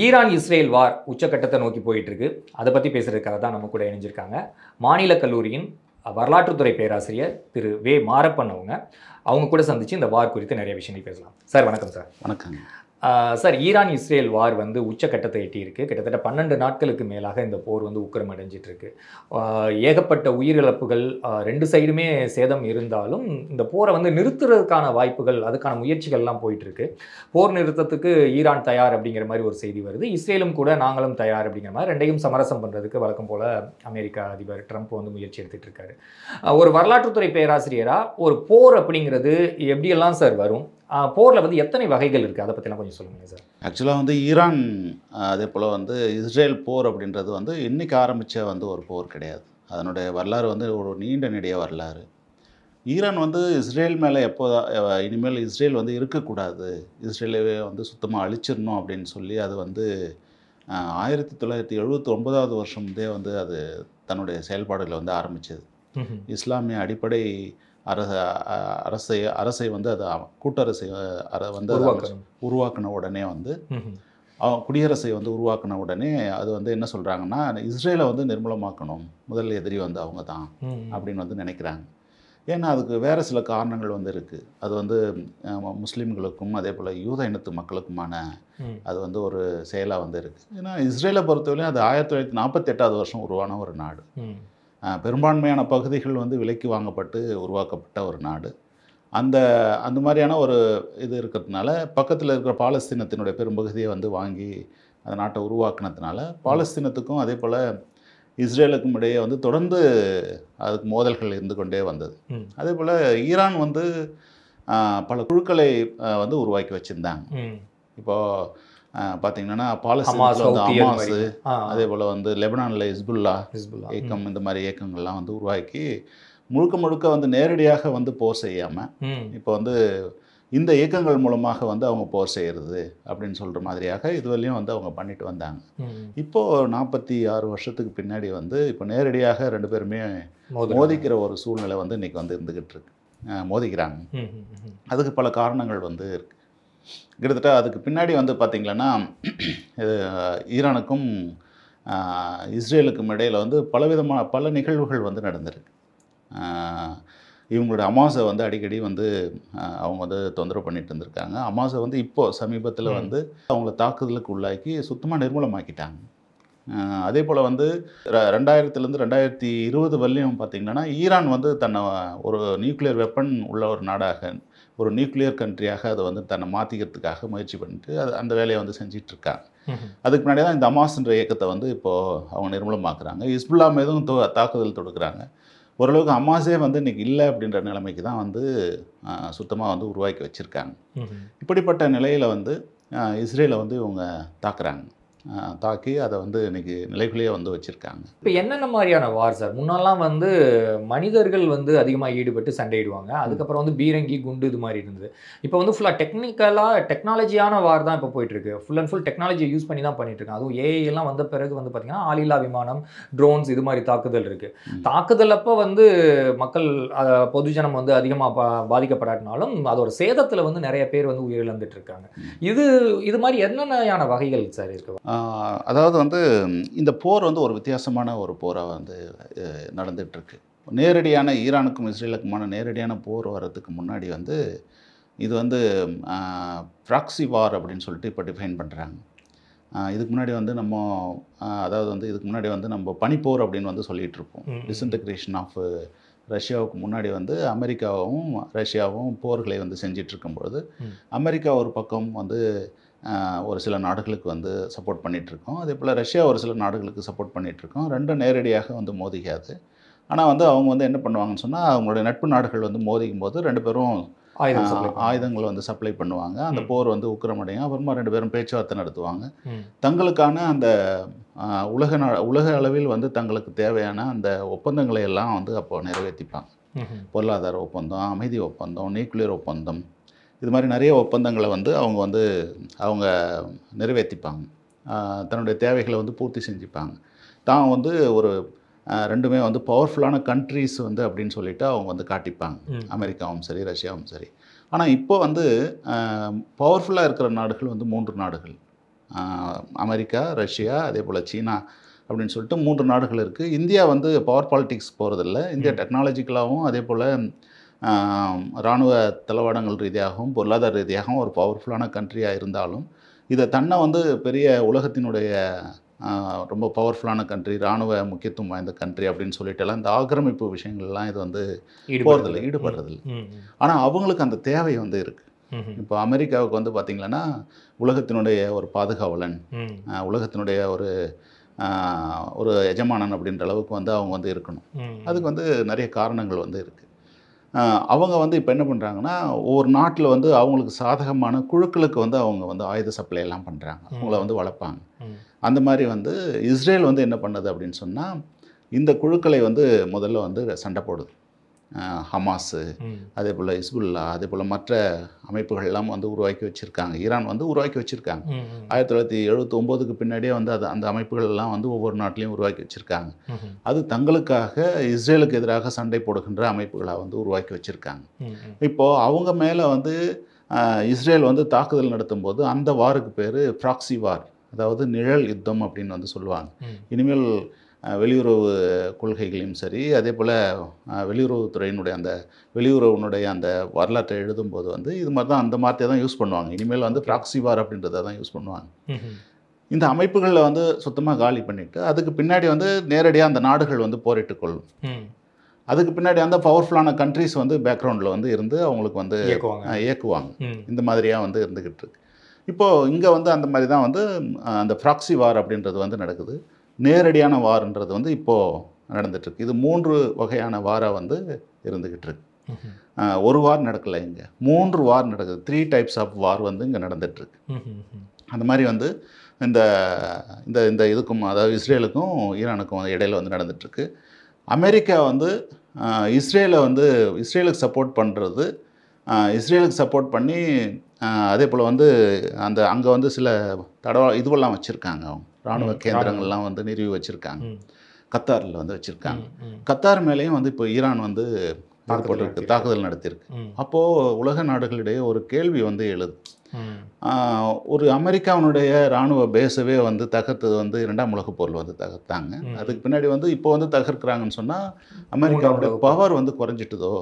Iran Israel வார் உச்சக்கட்டத்தை நோக்கி போயிட்டு இருக்கு. அதை பற்றி பேசுறதுக்காக தான் நம்ம கூட இணைஞ்சிருக்காங்க மாநில கல்லூரியின் வரலாற்றுத்துறை பேராசிரியர் திரு வே மாரப்பன். அவங்க கூட சந்திச்சு இந்த வார் குறித்து நிறைய விஷயங்கள் பேசலாம். சார் வணக்கம் சார். வணக்கம் சார், ஈரான் இஸ்ரேல் வார் வந்து உச்சக்கட்டத்தை எட்டியிருக்கு. கிட்டத்தட்ட 12 நாட்களுக்கு மேலாக இந்த போர் வந்து உக்கிரம் அடைஞ்சிட்டு இருக்கு. ஏகப்பட்ட உயிரிழப்புகள், ரெண்டு சைடுமே சேதம் இருந்தாலும் இந்த போரை வந்து நிறுத்துறதுக்கான வாய்ப்புகள், அதுக்கான முயற்சிகள்லாம் போயிட்டு இருக்கு. போர் நிறுத்தத்துக்கு ஈரான் தயார் அப்படிங்கிற மாதிரி ஒரு செய்தி வருது. இஸ்ரேலும் கூட நாங்களும் தயார் அப்படிங்கிற மாதிரி ரெண்டையும் சமரசம் பண்ணுறதுக்கு வழக்கம் போல அமெரிக்க அதிபர் ட்ரம்ப் வந்து முயற்சி எடுத்துட்டு இருக்காரு. ஒரு வரலாற்றுத்துறை பேராசிரியராக ஒரு போர் அப்படிங்கிறது எப்படியெல்லாம் சார் வரும்? போரில் வந்து எத்தனை வகைகள் இருக்குது, அதை பற்றிலாம் கொஞ்சம் சொல்லுங்கள் சார். ஆக்சுவலாக வந்து ஈரான் அதே போல் வந்து இஸ்ரேல் போர் அப்படின்றது வந்து இன்றைக்கி ஆரம்பித்த வந்து ஒரு போர் கிடையாது. அதனுடைய வரலாறு வந்து ஒரு நீண்ட நெடிய வரலாறு. ஈரான் வந்து இஸ்ரேல் மேலே இனிமேல் இஸ்ரேல் வந்து இருக்கக்கூடாது, இஸ்ரேலை வந்து சுத்தமாக அழிச்சிடணும் அப்படின்னு சொல்லி அது வந்து 1979 வருஷம்தே வந்து அது தன்னுடைய செயல்பாடுகளை வந்து ஆரம்பித்தது. இஸ்லாமிய அடிப்படை அரசை வந்து அது கூட்டரசை வந்து உருவாக்கின உடனே வந்து குடியரசை வந்து உருவாக்கின உடனே அது வந்து என்ன சொல்கிறாங்கன்னா, இஸ்ரேலை வந்து நிர்மூலமாக்கணும், முதல் எதிரி வந்து அவங்க தான் அப்படின்னு வந்து நினைக்கிறாங்க. ஏன்னா அதுக்கு வேறு சில காரணங்கள் வந்து இருக்குது. அது வந்து முஸ்லீம்களுக்கும் அதே போல் யூத இனத்து மக்களுக்குமான அது வந்து ஒரு செயலாக வந்து இருக்குது. ஏன்னா இஸ்ரேலை பொறுத்தவரையும் அது 1948 வருஷம் உருவான ஒரு நாடு. பெரும்பான்மையான பகுதிகள் வந்து விலைக்கு வாங்கப்பட்டு உருவாக்கப்பட்ட ஒரு நாடு. அந்த மாதிரியான ஒரு இது இருக்கிறதுனால பக்கத்தில் இருக்கிற பாலஸ்தீனத்தினுடைய பெரும்பகுதியை வந்து வாங்கி அந்த நாட்டை உருவாக்குனதுனால பாலஸ்தீனத்துக்கும் அதே போல் இஸ்ரேலுக்கும் இடையே வந்து தொடர்ந்து அதுக்கு மோதல்கள் இருந்து கொண்டே வந்தது. அதே போல் ஈரான் வந்து பல குழுக்களை வந்து உருவாக்கி வச்சுருந்தாங்க. இப்போது பார்த்தீங்கன்னா பாலஸ்தீனத்தில் வந்து ஹமாஸ், அதே போல் வந்து லெபனானில் ஹிஸ்புல்லா இயக்கம், இந்த மாதிரி இயக்கங்கள்லாம் வந்து உருவாக்கி முழுக்க வந்து நேரடியாக வந்து போர் செய்யாமல் இப்போ வந்து இந்த இயக்கங்கள் மூலமாக வந்து அவங்க போர் செய்கிறது அப்படின்னு சொல்கிற மாதிரியாக இதுவரையும் வந்து அவங்க பண்ணிட்டு வந்தாங்க. இப்போது 46 வருஷத்துக்கு பின்னாடி வந்து இப்போ நேரடியாக ரெண்டு பேருமே மோதிக்கிற ஒரு சூழ்நிலை வந்து இன்றைக்கி வந்து இருந்துக்கிட்டு இருக்கு. மோதிக்கிறாங்க. அதுக்கு பல காரணங்கள் வந்து இருக்குது. கிட்டத்தட்ட அதுக்கு பின்னாடி வந்து பார்த்திங்கன்னா ஈரானுக்கும் இஸ்ரேலுக்கும் இடையில் வந்து பல நிகழ்வுகள் வந்து நடந்திருக்கு. இவங்களோட ஹமாஸை வந்து அடிக்கடி வந்து அவங்க வந்து தொந்தரவு பண்ணிட்டு இருந்திருக்காங்க. ஹமாஸை வந்து இப்போது சமீபத்தில் வந்து அவங்கள தாக்குதலுக்கு உள்ளாக்கி சுத்தமாக நிர்மூலமாக்கிட்டாங்க. அதே போல் வந்து 2000 2020 வரலையும் பார்த்திங்கன்னா ஈரான் வந்து தன்னை ஒரு நியூக்ளியர் வெப்பன் உள்ள ஒரு நாடாக, ஒரு நியூக்ளியர் கண்ட்ரியாக அதை வந்து தன்னை மாற்றிக்கிறதுக்காக முயற்சி பண்ணிட்டு அந்த வேலையை வந்து செஞ்சிட்ருக்காங்க. அதுக்கு முன்னாடி தான் இந்த ஹமாஸ்ன்ற இயக்கத்தை வந்து இப்போது அவங்க நிர்மூலமாக்குறாங்க. ஹிஸ்புல்லா மீதும் தாக்குதல் தொடுக்கிறாங்க. ஓரளவுக்கு ஹமாஸே வந்து இன்றைக்கி இல்லை அப்படின்ற நிலைமைக்கு தான் வந்து சுத்தமாக வந்து உருவாக்கி வச்சுருக்காங்க. இப்படிப்பட்ட நிலையில் வந்து இஸ்ரேலை வந்து இவங்க தாக்கி அதை வந்து இன்றைக்கி நிலைக்குள்ளேயே வந்து வச்சுருக்காங்க. இப்போ என்னென்ன மாதிரியான வார் சார்? முன்னெல்லாம் வந்து மனிதர்கள் வந்து அதிகமாக ஈடுபட்டு சண்டையிடுவாங்க. அதுக்கப்புறம் வந்து பீரங்கி, குண்டு இது மாதிரி இருந்தது. இப்போ வந்து ஃபுல்லாக டெக்னாலஜியான வார் தான் இப்போ போயிட்டுருக்கு. ஃபுல் அண்ட் ஃபுல் டெக்னாலஜியை யூஸ் பண்ணி தான் பண்ணிட்டுருக்காங்க. அதுவும் ஏஐ எல்லாம் வந்த பிறகு வந்து பார்த்திங்கன்னா ஆளில்லா விமானம், ட்ரோன்ஸ் இது மாதிரி தாக்குதல் இருக்குது. தாக்குதல் அப்போ வந்து மக்கள் பொதுஜனம் வந்து அதிகமாக பாதிக்கப்படாட்டினாலும் அதோட சேதத்தில் வந்து நிறைய பேர் வந்து உயிரிழந்துட்டு இருக்காங்க. இது மாதிரி என்னென்ன வகைகள் சார் இருக்குது? அதாவது வந்து இந்த போர் வந்து ஒரு வித்தியாசமான ஒரு போராக வந்து நடந்துகிட்ருக்கு. நேரடியான ஈரானுக்கும் இஸ்ரேலுக்குமான நேரடியான போர் வர்றதுக்கு முன்னாடி வந்து இது வந்து ப்ராக்ஸி வார் அப்படின்னு சொல்லிட்டு இப்போ டிஃபைன் பண்ணுறாங்க. இதுக்கு முன்னாடி வந்து இதுக்கு முன்னாடி வந்து நம்ம பனிப்போர் அப்படின்னு வந்து சொல்லிகிட்டு இருப்போம். டிஸ்இன்டகிரேஷன் ஆஃப் ரஷ்யாவுக்கு முன்னாடி வந்து அமெரிக்காவும் ரஷ்யாவும் போர்களை வந்து செஞ்சிட்டு இருக்கும்பொழுது அமெரிக்கா ஒரு பக்கம் வந்து ஒரு சில நாடுகளுக்கு வந்து சப்போர்ட் பண்ணிகிட்ருக்கோம். அதே போல் ரஷ்யா ஒரு சில நாடுகளுக்கு சப்போர்ட் பண்ணிகிட்ருக்கோம். ரெண்டும் நேரடியாக வந்து மோதிக்காது. ஆனால் வந்து அவங்க வந்து என்ன பண்ணுவாங்கன்னு சொன்னால், அவங்களுடைய நட்பு நாடுகள் வந்து மோதிக்கும் போது ரெண்டு பேரும் ஆயுதங்களை வந்து சப்ளை பண்ணுவாங்க. அந்த போர் வந்து உக்கிரமடையும். அப்புறமா ரெண்டு பேரும் பேச்சுவார்த்தை நடத்துவாங்க. தங்களுக்கான அந்த உலக அளவில் வந்து தங்களுக்கு தேவையான அந்த ஒப்பந்தங்களை எல்லாம் வந்து அப்போ நிறைவேற்றிப்பாங்க. பொருளாதார ஒப்பந்தம், அமைதி ஒப்பந்தம், நியூக்ளியர் ஒப்பந்தம், இது மாதிரி நிறைய ஒப்பந்தங்களை வந்து அவங்க நிறைவேற்றிப்பாங்க. தன்னுடைய தேவைகளை வந்து பூர்த்தி செஞ்சுப்பாங்க. தான் வந்து ஒரு ரெண்டுமே வந்து பவர்ஃபுல்லான கண்ட்ரிஸ் வந்து அப்படின்னு சொல்லிட்டு அவங்க வந்து காட்டிப்பாங்க. அமெரிக்காவும் சரி, ரஷ்யாவும் சரி. ஆனால் இப்போ வந்து பவர்ஃபுல்லாக இருக்கிற நாடுகள் வந்து 3 நாடுகள். அமெரிக்கா, ரஷ்யா, அதே போல் சீனா அப்படின்னு சொல்லிட்டு 3 நாடுகள் இருக்குது. இந்தியா வந்து பவர் பாலிடிக்ஸ் போகிறதில்ல. இந்தியா டெக்னாலஜிக்கலாகவும் அதே போல் இராணுவ தளவாடங்கள் ரீதியாகவும் பொருளாதார ரீதியாகவும் ஒரு பவர்ஃபுல்லான கண்ட்ரியாக இருந்தாலும் இதை தன்னை வந்து பெரிய உலகத்தினுடைய ரொம்ப பவர்ஃபுல்லான கண்ட்ரி, இராணுவ முக்கியத்துவம் வாய்ந்த கண்ட்ரி அப்படின்னு சொல்லிட்டுலாம் இந்த ஆக்கிரமிப்பு விஷயங்கள்லாம் இது வந்து போகிறதில்ல, ஈடுபடுறதில்ல. ஆனால் அவங்களுக்கு அந்த தேவை வந்து இருக்குது. இப்போ அமெரிக்காவுக்கு வந்து பார்த்திங்கன்னா உலகத்தினுடைய ஒரு பாதுகாவலன், உலகத்தினுடைய ஒரு எஜமானன் அப்படின்ற அளவுக்கு வந்து அவங்க வந்து இருக்கணும். அதுக்கு வந்து நிறைய காரணங்கள் வந்து இருக்குது. அவங்க வந்து இப்போ என்ன பண்ணுறாங்கன்னா ஒவ்வொரு நாட்டில் வந்து அவங்களுக்கு சாதகமான குழுக்களுக்கு வந்து அவங்க வந்து ஆயுத சப்ளை எல்லாம் பண்ணுறாங்க, அவங்கள வந்து வளர்ப்பாங்க. அந்த மாதிரி வந்து இஸ்ரேல் வந்து என்ன பண்ணுது அப்படின்னு சொன்னால் இந்த குழுக்களை வந்து முதல்ல வந்து சண்டை போடுது. ஹமாஸு, அதே போல் ஹிஸ்புல்லா, அதே போல் மற்ற அமைப்புகள் எல்லாம் வந்து உருவாக்கி வச்சுருக்காங்க. ஈரான் வந்து உருவாக்கி வச்சுருக்காங்க. 1979க்கு பின்னாடியே வந்து அந்த அமைப்புகள் எல்லாம் வந்து ஒவ்வொரு நாட்டிலையும் உருவாக்கி வச்சுருக்காங்க. அது தங்களுக்காக இஸ்ரேலுக்கு எதிராக சண்டை போடுகின்ற அமைப்புகளாக வந்து உருவாக்கி வச்சுருக்காங்க. இப்போது அவங்க மேலே வந்து இஸ்ரேல் வந்து தாக்குதல் நடத்தும் போது அந்த வாருக்கு பேர் ப்ராக்சி வார், அதாவது நிழல் யுத்தம் அப்படின்னு வந்து சொல்லுவாங்க. இனிமேல் வெளியுறவு கொள்கைகளையும் சரி, அதே போல் வெளியுறவுத்துறையினுடைய வெளியுறவுனுடைய அந்த வரலாற்றை எழுதும்போது வந்து இது மாதிரி தான் அந்த வார்த்தையை தான் யூஸ் பண்ணுவாங்க. இனிமேல் வந்து ப்ராக்சி வார் அப்படின்றத தான் யூஸ் பண்ணுவாங்க. இந்த அமைப்புகளில் வந்து சுத்தமாக காலி பண்ணிவிட்டு அதுக்கு பின்னாடி வந்து நேரடியாக அந்த நாடுகள் வந்து போரிட்டு கொள்ளும். அதுக்கு பின்னாடி அந்த பவர்ஃபுல்லான கண்ட்ரிஸ் வந்து பேக்ரவுண்டில் வந்து இருந்து அவங்களுக்கு வந்து இயக்குவாங்க. இந்த மாதிரியாக வந்து இருந்துக்கிட்டு இருக்கு. இப்போது இங்கே வந்து அந்த மாதிரி தான் வந்து அந்த ப்ராக்சி வார் அப்படின்றது வந்து நடக்குது. நேரடியான வார்ன்றது வந்து இப்போது நடந்துகிட்ருக்கு. இது 3 வகையான வாராக வந்து இருந்துக்கிட்டு இருக்கு. ஒரு வார் நடக்கலை, இங்கே 3 வார் நடக்குது. 3 டைப்ஸ் ஆஃப் வார் வந்து இங்கே நடந்துகிட்ருக்கு. அந்த மாதிரி வந்து இந்த இந்த இந்த இதுக்கும், அதாவது இஸ்ரேலுக்கும் ஈரானுக்கும் இடையில் வந்து நடந்துகிட்ருக்கு. அமெரிக்கா வந்து இஸ்ரேலுக்கு சப்போர்ட் பண்ணுறது, இஸ்ரேலுக்கு சப்போர்ட் பண்ணி அதே போல் வந்து அங்கே வந்து சில இதுவெல்லாம் வச்சுருக்காங்க. அவங்க இராணுவ கேந்திரங்கள்லாம் வந்து நிறுவி வச்சுருக்காங்க. கத்தாரில் வந்து வச்சுருக்காங்க. கத்தார் மேலேயும் வந்து இப்போ ஈரான் வந்து தாக்குதல் நடத்தியிருக்கு. அப்போது உலக நாடுகளிடையே ஒரு கேள்வி வந்து எழுது. ஒரு அமெரிக்காவினுடைய இராணுவ பேஸவே வந்து தகர்த்தது வந்து 2ஆம் உலகப் போரில் வந்து தகர்த்தாங்க. அதுக்கு பின்னாடி வந்து இப்போ வந்து தகர்க்கிறாங்கன்னு சொன்னால் அமெரிக்காவுடைய பவர் வந்து குறைஞ்சிட்டுதோ,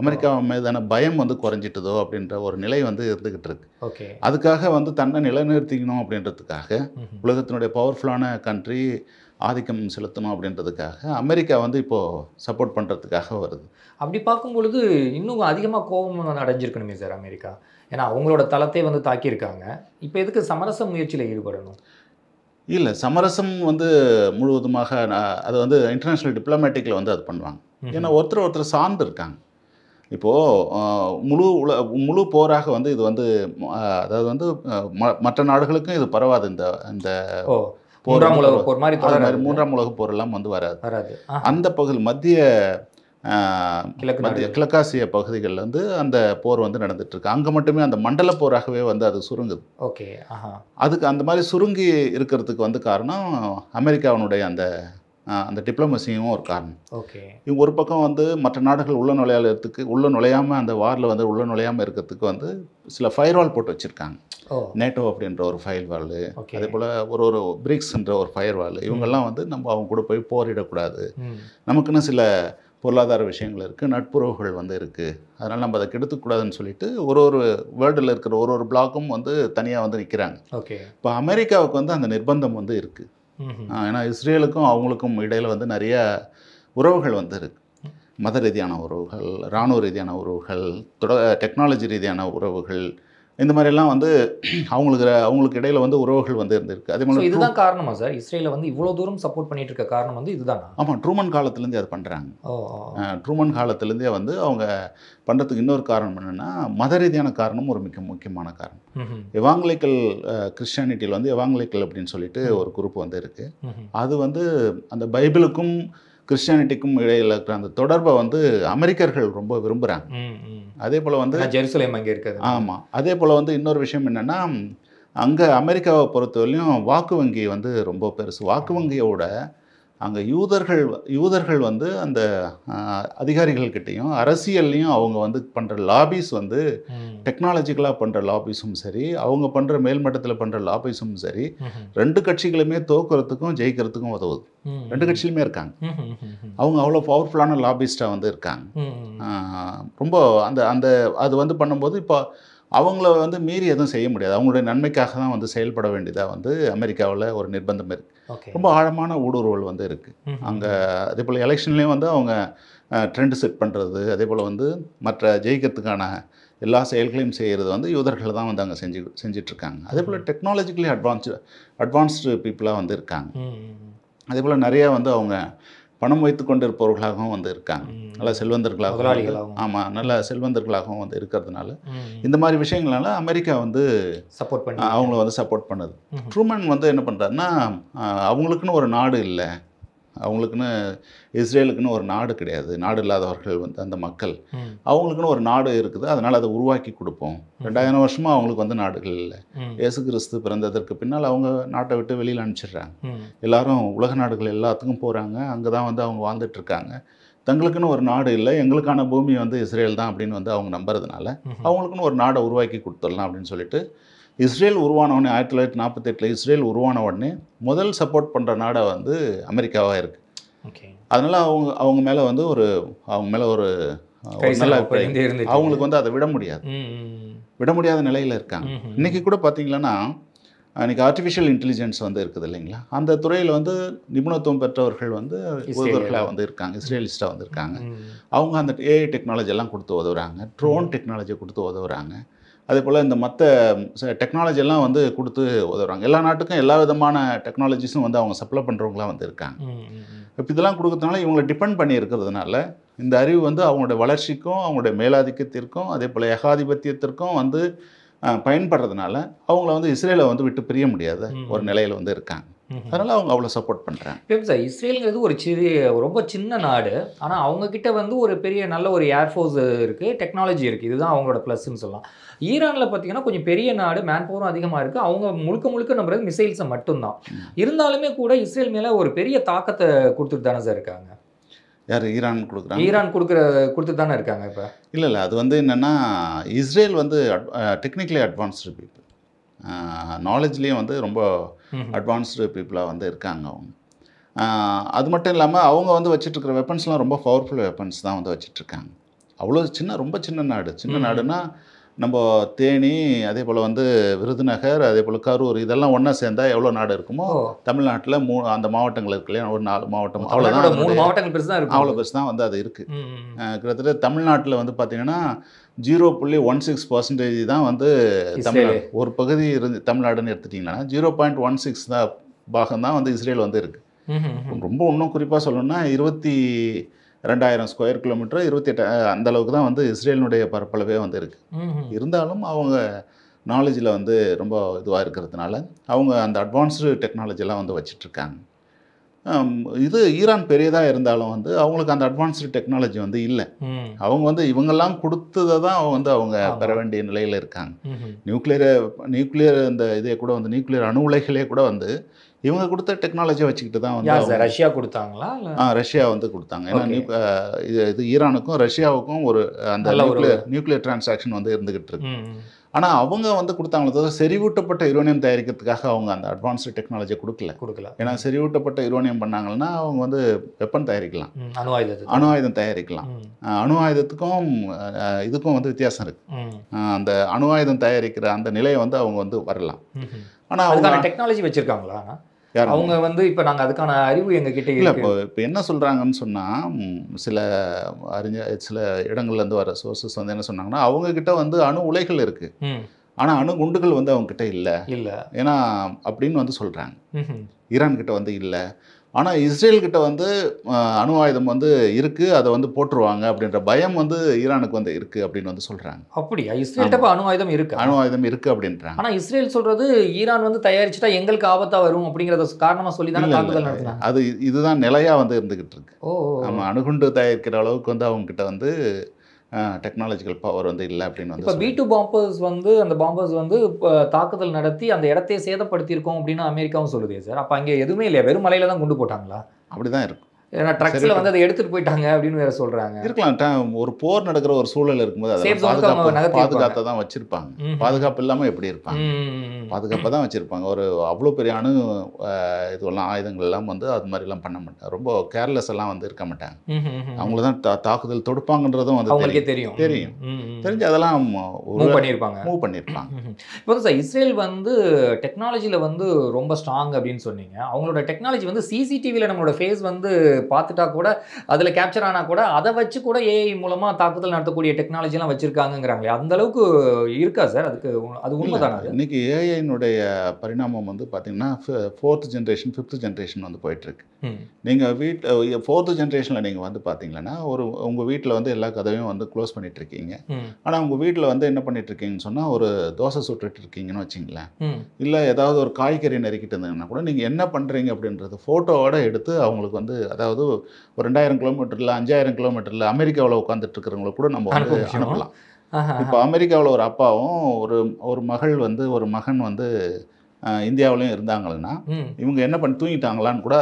அமெரிக்கா மீதான பயம் வந்து குறைஞ்சிட்டுதோ அப்படின்ற ஒரு நிலை வந்து இருந்துக்கிட்டு இருக்கு. அதுக்காக வந்து தன்னை நிலைநிறுத்திக்கணும் அப்படின்றதுக்காக, உலகத்தினுடைய பவர்ஃபுல்லான கண்ட்ரி ஆதிக்கம் செலுத்தணும் அப்படின்றதுக்காக அமெரிக்கா வந்து இப்போது சப்போர்ட் பண்ணுறதுக்காக வருது. அப்படி பார்க்கும் பொழுது இன்னும் அதிகமாக கோபம் அடைஞ்சிருக்கணுமே சார் அமெரிக்கா. ஏன்னா அவங்களோட தளத்தை வந்து தாக்கியிருக்காங்க. இப்போ எதுக்கு சமரச முயற்சியில் ஈடுபடணும்? இல்லை, சமரசம் வந்து முழுவதுமாக அது வந்து இன்டர்நேஷ்னல் டிப்ளமேட்டிக்கில் வந்து அது பண்ணுவாங்க. ஏன்னா ஒருத்தர் சார்ந்து இருக்காங்க. இப்போது முழு போராக வந்து இது வந்து அதாவது வந்து மற்ற நாடுகளுக்கும் இது பரவாது. இந்த மூன்றாம் உலகப் போர் மாதிரி மூன்றாம் உலகப் போர் எல்லாம் வந்து வராது. அந்த பகுதி மத்திய கிழக்காசிய பகுதிகளில் வந்து அந்த போர் வந்து நடந்துட்டு இருக்கு. அங்கே மட்டுமே அந்த மண்டல போராகவே வந்து அது சுருங்குது. அதுக்கு அந்த மாதிரி சுருங்கி இருக்கிறதுக்கு வந்து காரணம் அமெரிக்காவினுடைய அந்த டிப்ளமசியும் ஒரு காரணம். இவங்க ஒரு பக்கம் வந்து மற்ற நாடுகள் உள்ள நுழையாமல் அந்த வாரில் வந்து உள்ள நுழையாமல் இருக்கிறதுக்கு வந்து சில ஃபயர்வால் போட்டு வச்சுருக்காங்க. நேட்டோ அப்படின்ற ஒரு ஃபயர்வால், அதே போல் ஒரு பிரிக்ஸ்ன்ற ஒரு ஃபயர்வால். இவங்கெல்லாம் வந்து நம்ம அவங்க கூட போய் போரிடக்கூடாது, நமக்குன்னு சில பொருளாதார விஷயங்கள் இருக்குது, நட்புறவுகள் வந்து இருக்குது, அதனால் நம்ம அதை கெடுத்துக்கூடாதுன்னு சொல்லிட்டு ஒரு வேர்ல்டில் இருக்கிற ஒரு பிளாக்கும் வந்து தனியாக வந்து நிற்கிறாங்க. இப்போ அமெரிக்காவுக்கு வந்து அந்த நிர்பந்தம் வந்து இருக்குது. ஏன்னா இஸ்ரேலுக்கும் அவங்களுக்கும் இடையில் வந்து நிறைய உறவுகள் வந்து இருக்குது. மத ரீதியான உறவுகள், இராணுவ ரீதியான உறவுகள், டெக்னாலஜி ரீதியான உறவுகள், இந்த மாதிரிலாம் வந்து அவங்களுக்கு இடையில் வந்து உறவுகள் வந்து இருந்திருக்கு. அதே மாதிரி இதுதான் காரணமா சார் இஸ்ரேலை வந்து இவ்வளோ தூரம் சப்போர்ட் பண்ணிட்டு இருக்க காரணம் வந்து இதுதான்? ஆமாம், ட்ரூமன் காலத்துலேருந்தே அது பண்ணுறாங்க. ட்ரூமன் காலத்துலேருந்தே வந்து அவங்க பண்ணுறதுக்கு இன்னொரு காரணம் என்னென்னா மத ரீதியான காரணம் ஒரு முக்கியமான காரணம். எவாங்கலிக்கல் கிறிஸ்டியானிட்டியில் வந்து எவாங்கலிக்கல் அப்படின்னு சொல்லிட்டு ஒரு குரூப் வந்து இருக்குது. அது வந்து அந்த பைபிளுக்கும் கிறிஸ்டியானிட்டிக்கும் இடையில் இருக்கிற அந்த தொடர்பை வந்து அமெரிக்கர்கள் ரொம்ப விரும்புகிறாங்க. அதே போல் வந்து ஜெருசலேம் அங்கே இருக்குது. ஆமாம், அதே போல் வந்து இன்னொரு விஷயம் என்னென்னா அங்கே அமெரிக்காவை பொறுத்தவரையிலும் வாக்கு வங்கி வந்து ரொம்ப பெருசு. வாக்கு வங்கியோட அங்கே யூதர்கள் வந்து அந்த அதிகாரிகள்கிட்டையும் அரசியல்லையும் அவங்க வந்து பண்ணுற லாபிஸ் வந்து டெக்னாலஜிக்கலாக பண்ணுற லாபிஸும் சரி, அவங்க பண்ணுற மேல்மட்டத்தில் பண்ணுற லாபிஸும் சரி, ரெண்டு கட்சிகளுமே தோக்குறதுக்கும் ஜெயிக்கிறதுக்கும் உதவுது. ரெண்டு கட்சியிலுமே இருக்காங்க. அவங்க அவ்வளோ பவர்ஃபுல்லான லாபிஸ்டாக வந்து இருக்காங்க. ரொம்ப அந்த அது வந்து பண்ணும்போது இப்போ அவங்கள வந்து மீறி எதுவும் செய்ய முடியாது. அவங்களுடைய நன்மைக்காக தான் வந்து செயல்பட வேண்டியதாக வந்து அமெரிக்காவில் ஒரு நிர்பந்தம் இருக்குது. ரொம்ப ஆழமான ஊடுருவல் வந்து இருக்குது அங்கே. அதே போல் எலெக்ஷன்லேயும் வந்து அவங்க ட்ரெண்ட் செட் பண்ணுறது, அதே போல் வந்து மற்ற ஜெயிக்கிறதுக்கான எல்லா செயல்களையும் செய்கிறது வந்து யூதர்கள் தான் வந்து அங்கே செஞ்சிட்ருக்காங்க. அதே போல் டெக்னாலஜிக்கலி அட்வான்ஸ்டு பீப்புளாக வந்து இருக்காங்க. அதே போல் நிறையா வந்து அவங்க பணம் வைத்து கொண்டு இருப்பவர்களாகவும் வந்து இருக்காங்க. நல்ல செல்வந்தர்களாகவும், ஆமாம், நல்ல செல்வந்தர்களாகவும் வந்து இருக்கிறதுனால இந்த மாதிரி விஷயங்களால அமெரிக்கா வந்து சப்போர்ட் பண்ணி அவங்கள வந்து சப்போர்ட் பண்ணுது. ட்ரூமன் வந்து என்ன பண்ணுறாருன்னா, அவங்களுக்குன்னு ஒரு நாடு இல்லை, அவங்களுக்குன்னு இஸ்ரேலுக்குன்னு ஒரு நாடு கிடையாது, நாடு இல்லாதவர்கள் வந்து அந்த மக்கள், அவங்களுக்குன்னு ஒரு நாடு இருக்குது, அதனால் அதை உருவாக்கி கொடுப்போம். 2000 வருஷமாக அவங்களுக்கு வந்து நாடுகள் இல்லை. இயேசு கிறிஸ்து பிறந்ததற்கு பின்னால் அவங்க நாட்டை விட்டு வெளியில் அனுப்பிச்சிடுறாங்க. எல்லாரும் உலக நாடுகள் எல்லாத்துக்கும் போகிறாங்க, அங்கே தான் வந்து அவங்க வாழ்ந்துட்டுருக்காங்க. தங்களுக்குன்னு ஒரு நாடு இல்லை, எங்களுக்கான பூமி வந்து இஸ்ரேல் தான் அப்படின்னு வந்து அவங்க நம்புறதுனால அவங்களுக்குன்னு ஒரு நாடை உருவாக்கி கொடுத்துடலாம் அப்படின்னு சொல்லிட்டு இஸ்ரேல் உருவான உடனே 1948 இஸ்ரேல் உருவான உடனே முதல் சப்போர்ட் பண்ணுற நாடை வந்து அமெரிக்காவாக இருக்குது. அதனால் அவங்க மேலே வந்து அவங்க மேலே ஒரு நல்ல அவங்களுக்கு வந்து அதை விட முடியாத நிலையில் இருக்காங்க. இன்றைக்கி கூட பார்த்தீங்கன்னா, இன்றைக்கி ஆர்டிஃபிஷியல் இன்டெலிஜென்ஸ் வந்து இருக்குது இல்லைங்களா, அந்த துறையில் வந்து நிபுணத்துவம் பெற்றவர்கள் வந்து உதவர்களாக வந்து இருக்காங்க, இஸ்ரேலிஸ்டாக வந்து இருக்காங்க. அவங்க அந்த ஏஐ டெக்னாலஜி எல்லாம் கொடுத்து உதவுறாங்க, ட்ரோன் டெக்னாலஜியை கொடுத்து உதவுறாங்க. அதே போல் இந்த மற்ற டெக்னாலஜியெல்லாம் வந்து கொடுத்து உதவுறாங்க. எல்லா நாட்டுக்கும் எல்லா விதமான டெக்னாலஜிஸும் வந்து அவங்க சப்ளை பண்ணுறவங்களாம் வந்து இருக்காங்க. இப்போ இதெல்லாம் கொடுக்கறதுனால இவங்களை டிபெண்ட் பண்ணி இருக்கிறதுனால இந்த அறிவு வந்து அவங்களுடைய வளர்ச்சிக்கும் அவங்களுடைய மேலாதிக்கத்திற்கும் அதே போல் ஏகாதிபத்தியத்திற்கும் வந்து பயன்படுறதுனால அவங்கள வந்து இஸ்ரேலை வந்து விட்டு பிரிய முடியாத ஒரு நிலையில் வந்து இருக்காங்க. அதனால் அவங்க அவ்வளோ சப்போர்ட் பண்ணுறாங்க. இப்போ சார், இஸ்ரேலுங்கிறது ஒரு ரொம்ப சின்ன நாடு, ஆனால் அவங்கக்கிட்ட வந்து ஒரு பெரிய நல்ல ஒரு ஏர்ஃபோர்ஸ் இருக்குது, டெக்னாலஜி இருக்குது, இதுதான் அவங்களோட ப்ளஸ்ன்னு சொல்லலாம். ஈரானில் பார்த்தீங்கன்னா கொஞ்சம் பெரிய நாடு, மேன் பவரும் அதிகமாக இருக்குது, அவங்க முழுக்க நம்புறது மிசைல்ஸை மட்டும்தான். இருந்தாலுமே கூட இஸ்ரேல் மேலே ஒரு பெரிய தாக்கத்தை கொடுத்துட்டு தானே சார் இருக்காங்க. யார் ஈரான் கொடுக்குறாங்க? ஈரான் கொடுத்துட்டு தானே இருக்காங்க. இப்போ இல்லை, அது வந்து என்னென்னா, இஸ்ரேல் வந்து டெக்னிக்கலி அட்வான்ஸ்டு பீப்புள், நாலேஜ்லேயும் வந்து ரொம்ப அட்வான்ஸ்டு பீப்புளாக வந்து இருக்காங்க அவங்க. அது மட்டும் இல்லாமல் அவங்க வந்து வச்சிட்ருக்கிற வெப்பன்ஸ்லாம் ரொம்ப பவர்ஃபுல் வெப்பன்ஸ் தான் வந்து வச்சிட்ருக்காங்க. அவ்வளோ ரொம்ப சின்ன நாடுனா நம்ம தேனி, அதே போல் வந்து விருதுநகர், அதே போல் கரூர், இதெல்லாம் ஒன்றா சேர்ந்தால் எவ்வளோ நாடு இருக்குமோ, தமிழ்நாட்டில் அந்த மாவட்டங்கள் இருக்கு இல்லையா, ஒரு 4 மாவட்டம், அவ்வளோதான், 3 மாவட்டங்கள் பெருசு தான் இருக்கும், அவ்வளோ பெருசு தான் வந்து அது இருக்குது. கிட்டத்தட்ட தமிழ்நாட்டில் வந்து பார்த்திங்கன்னா 0.16% தான் வந்து தமிழ்நாடு ஒரு பகுதி தமிழ்நாடுன்னு எடுத்துட்டிங்கன்னா 0.16 தான் பாகம் தான் வந்து இஸ்ரேல் வந்து இருக்குது. ரொம்ப இன்னும் குறிப்பாக சொல்லணும்னா 22,000 ஸ்கொயர் கிலோமீட்டர், 28 அந்த அளவுக்கு தான் வந்து இஸ்ரேலினுடைய பரப்பளவே வந்து இருக்குது. இருந்தாலும் அவங்க நாலேஜில் வந்து ரொம்ப இதுவாக இருக்கிறதுனால அவங்க அந்த அட்வான்ஸ்டு டெக்னாலஜிலாம் வந்து வச்சிட்ருக்காங்க. இது ஈரான் பெரியதாக இருந்தாலும் வந்து அவங்களுக்கு அந்த அட்வான்ஸ்டு டெக்னாலஜி வந்து இல்லை. அவங்க வந்து இவங்கெல்லாம் கொடுத்ததை தான் அவங்க பெற வேண்டிய நிலையில் இருக்காங்க. நியூக்ளியர் இந்த இதே கூட வந்து நியூக்ளியர் அணு உலைகளே கூட வந்து இவங்க கொடுத்த டெக்னாலஜியை வச்சுக்கிட்டு தான் வந்து ரஷ்யா கொடுத்தாங்களா? ரஷ்யா வந்து கொடுத்தாங்க. ஏன்னா இது ஈரானுக்கும் ரஷ்யாவுக்கும் ஒரு அந்த நியூக்ளியர் டிரான்சாக்ஷன் வந்து இருந்துகிட்டு இருக்கு. ஆனால் அவங்க வந்து கொடுத்தாங்களே தவிர செறிவூட்டப்பட்ட யுரேனியம் தயாரிக்கிறதுக்காக அவங்க அந்த அட்வான்ஸ்டு டெக்னாலஜியை கொடுக்கல. ஏன்னா செறிவூட்டப்பட்ட யுரேனியம் பண்ணாங்கன்னா அவங்க வந்து வெப்பன் தயாரிக்கலாம், அணு ஆயுதம் தயாரிக்கலாம். அணு ஆயுதத்துக்கும் இதுக்கும் வந்து வித்தியாசம் இருக்குது. அந்த அணு ஆயுதம் தயாரிக்கிற அந்த நிலையை வந்து அவங்க வந்து வரலாம். ஆனால் அவங்க டெக்னாலஜி வச்சுருக்காங்களா? அவங்க வந்து இப்போ நாங்கள் அதுக்கான அறிவு எங்ககிட்ட இல்லை. இப்போ என்ன சொல்கிறாங்கன்னு சொன்னால், சில இடங்கள்லேருந்து வர சோர்ஸஸ் வந்து என்ன சொன்னாங்கன்னா, அவங்கக்கிட்ட வந்து அணு உலைகள் இருக்குது, ஆனால் அணு குண்டுகள் வந்து அவங்கக்கிட்ட இல்லை, ஏன்னா அப்படின்னு வந்து சொல்கிறாங்க. ஈரான்கிட்ட வந்து இல்லை, ஆனால் இஸ்ரேல்கிட்ட வந்து அணு ஆயுதம் வந்து இருக்குது, அதை வந்து போட்டுருவாங்க அப்படின்ற பயம் வந்து ஈரானுக்கு வந்து இருக்குது அப்படின்னு வந்து சொல்கிறாங்க. அப்படியா? இஸ்ரேல்கிட்ட அணு ஆயுதம் இருக்குது அப்படின்றாங்க. ஆனால் இஸ்ரேல் சொல்கிறது ஈரான் வந்து தயாரிச்சுட்டா எங்களுக்கு ஆபத்தாக வரும் அப்படிங்கிறத காரணமாக சொல்லி தானே தாக்குதல் நடத்துனாங்க. இதுதான் நிலையாக வந்து இருந்துகிட்டு இருக்கு. நம்ம அணுகுண்டு தயாரிக்கிற அளவுக்கு வந்து அவங்ககிட்ட வந்து டெக்னாலஜிக்கல் பவர் வந்து இல்லை அப்படின்னு இப்போ வந்து B2 பாம்பர்ஸ் வந்து அந்த பாம்பர்ஸ் வந்து தாக்குதல் நடத்தி அந்த இடத்தையே சேதப்படுத்தியிருக்கோம் அப்படின்னு அமெரிக்காவும் சொல்லுதே சார். அப்போ அங்கே எதுவுமே இல்லையா, வெறும் மலையில தான் குண்டு போட்டாங்களா? அப்படி தான் இருக்கும். ஏன்னா ட்ரக்ஸில் வந்து அதை எடுத்துகிட்டு போயிட்டாங்க அப்படின்னு வேற சொல்கிறாங்க. இருக்கலாம். ஒரு போர் நடக்கிற ஒரு சூழல் இருக்கும்போது அதை பாதுகாத்த தான் வச்சிருப்பாங்க. பாதுகாப்பு இல்லாமல் எப்படி இருப்பாங்க? பாதுகாப்பாக தான் வச்சுருப்பாங்க. ஒரு அவ்வளோ பெரிய இதுவெல்லாம் ஆயுதங்கள் எல்லாம் வந்து அது மாதிரிலாம் பண்ண மாட்டாங்க. ரொம்ப கேர்லெஸ் எல்லாம் வந்து இருக்க மாட்டாங்க. அவங்கள தான் தாக்குதல் தொடுப்பாங்கன்றதும் வந்து அவங்களுக்கே தெரியும். தெரிஞ்சு அதெல்லாம் மூவ் பண்ணியிருப்பாங்க. இப்போ சார் இஸ்ரேல் வந்து டெக்னாலஜியில் வந்து ரொம்ப ஸ்ட்ராங் அப்படின்னு சொன்னீங்க. அவங்களோட டெக்னாலஜி வந்து சிசிடிவியில் நம்மளோட ஃபேஸ் வந்து பார்த்துட்டா கூட அதில் கேப்சர் ஆனால் கூட அதை வச்சு கூட ஏஐ மூலமாக தாக்குதல் நடத்தக்கூடிய டெக்னாலஜிலாம் வச்சுருக்காங்கிறாங்களே, அந்த அளவுக்கு இருக்கா சார்? அதுக்கு அது உண்மைதானா? இன்னைக்கு ஏஐனுடைய பரிணாமம் வந்து பார்த்தீங்கன்னா 4th ஜென்ரேஷன் 5th ஜென்ரேஷன் வந்து போயிட்டுருக்கு. நீங்கள் 4th ஜென்ரேஷனில் நீங்கள் வந்து பார்த்தீங்கன்னா உங்கள் வீட்டில் வந்து எல்லா கதவையும் வந்து க்ளோஸ் பண்ணிட்டு இருக்கீங்க. ஆனால் உங்கள் வீட்டில் வந்து என்ன பண்ணிட்டு இருக்கீங்கன்னு சொன்னால் ஒரு தோசை சுட்டுட்டு இருக்கீங்கன்னு வச்சிங்களேன், இல்லை ஏதாவது ஒரு காய்கறி நறுக்கிட்டு இருந்தீங்கன்னா கூட நீங்கள் என்ன பண்ணுறீங்க அப்படின்றது ஃபோட்டோவோட எடுத்து அவங்களுக்கு வந்து, அதாவது ஒரு 2000 கிலோமீட்டரில் 5000 கிலோமீட்டரில் அமெரிக்காவில் உட்காந்துட்டு இருக்கிறவங்கள கூட நம்ம வந்து அனுப்பலாம். இப்போ அமெரிக்காவில் ஒரு அப்பாவும் ஒரு மகள் வந்து ஒரு மகன் வந்து இந்தியாவிலையும் இருந்தாங்கன்னா இவங்க என்ன பண்ணி தூங்கிட்டாங்களான்னு கூட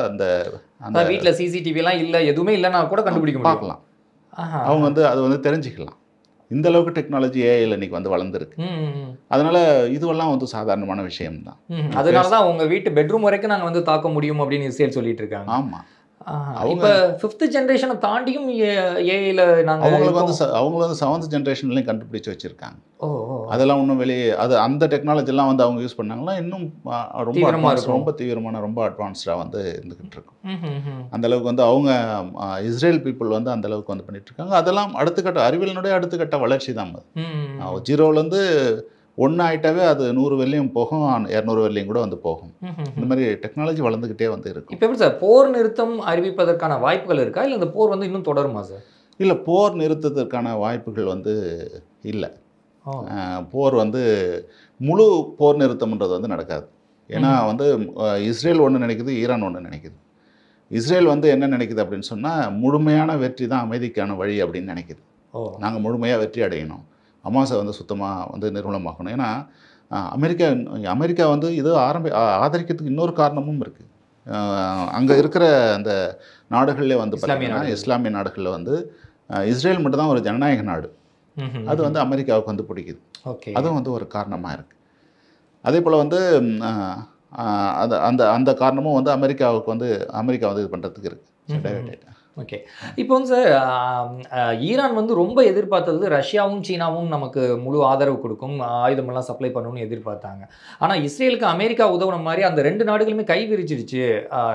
அந்த வீட்டில் சிசிடிவிலாம் இல்லை, எதுவுமே இல்லைன்னா கூட கண்டுபிடிக்க பார்க்கலாம். அவங்க வந்து அதை வந்து தெரிஞ்சுக்கலாம். இந்த அளவுக்கு டெக்னாலஜி ஏஐல இன்னைக்கு வந்து வளர்ந்துருக்கு. அதனால இதுவெல்லாம் வந்து சாதாரணமான விஷயம்தான். அதனால தான் உங்கள் வீட்டு பெட்ரூம் வரைக்கும் நாங்கள் வந்து தாக்க முடியும் அப்படின்னு இஸ்ரேல் சொல்லிட்டு இருக்காங்க. ஆமாம். இப்போ 5th ஜென்ரேஷனை தாண்டியும் ஏஐல நாங்கள் அவங்க வந்து 7th ஜென்ரேஷன்லையும் கண்டுபிடிச்சு வச்சுருக்காங்க. அதெல்லாம் இன்னும் அந்த டெக்னாலஜிலாம் வந்து அவங்க யூஸ் பண்ணாங்கன்னா இன்னும் ரொம்ப தீவிரமான ரொம்ப அட்வான்ஸ்டாக வந்து இருந்துக்கிட்டு இருக்கும். அந்தளவுக்கு வந்து அவங்க இஸ்ரேல் பீப்புள் வந்து அந்தளவுக்கு வந்து பண்ணிட்டு இருக்காங்க. அதெல்லாம் அறிவியலினுடைய அடுத்த கட்ட வளர்ச்சி தான். 0லேருந்து 1 ஆகிட்டாவே அது 100 வெள்ளியும் போகும், 200 வெள்ளியும் கூட வந்து போகும். இந்த மாதிரி டெக்னாலஜி வளர்ந்துக்கிட்டே வந்து இருக்கும். இப்போ எப்படி சார் போர் நிறுத்தம் அறிவிப்பதற்கான வாய்ப்புகள் இருக்கா, இல்லை இந்த போர் வந்து இன்னும் தொடருமா சார்? இல்லை, போர் நிறுத்தத்திற்கான வாய்ப்புகள் வந்து இல்லை. போர் வந்து முழு போர் நிறுத்தம்ன்றது வந்து நடக்காது. ஏன்னா வந்து இஸ்ரேல் ஒன்று நினைக்குது, ஈரான் ஒன்று நினைக்குது. இஸ்ரேல் வந்து என்ன நினைக்குது அப்படின்னு சொன்னால் முழுமையான வெற்றி தான் அமைதிக்கான வழி அப்படின்னு நினைக்குது. நாங்கள் முழுமையாக வெற்றி அடையணும், ஹமாஸை வந்து சுத்தமாக வந்து நிர்மூலமாக்கணும். ஏன்னா அமெரிக்கா வந்து இது ஆதரிக்கிறதுக்கு இன்னொரு காரணமும் இருக்குது. அங்கே இருக்கிற அந்த நாடுகளில் வந்து பார்த்தீங்கன்னா இஸ்லாமிய நாடுகளில் வந்து இஸ்ரேல் மட்டும்தான் ஒரு ஜனநாயக நாடு. அது வந்து அமெரிக்காவுக்கு வந்து பிடிக்குது. அதுவும் வந்து ஒரு காரணமாக இருக்குது. அதே போல் வந்து அந்த காரணமும் வந்து அமெரிக்கா வந்து இது பண்ணுறதுக்கு இருக்குது. ஓகே. இப்போ வந்து சார் ஈரான் வந்து ரொம்ப எதிர்பார்த்தது ரஷ்யாவும் சீனாவும் நமக்கு முழு ஆதரவு கொடுக்கும், ஆயுதமெல்லாம் சப்ளை பண்ணணும்னு எதிர்பார்த்தாங்க. ஆனால் இஸ்ரேலுக்கு அமெரிக்கா உதவுன மாதிரி அந்த 2 நாடுகளுமே கை விரிச்சிடுச்சு.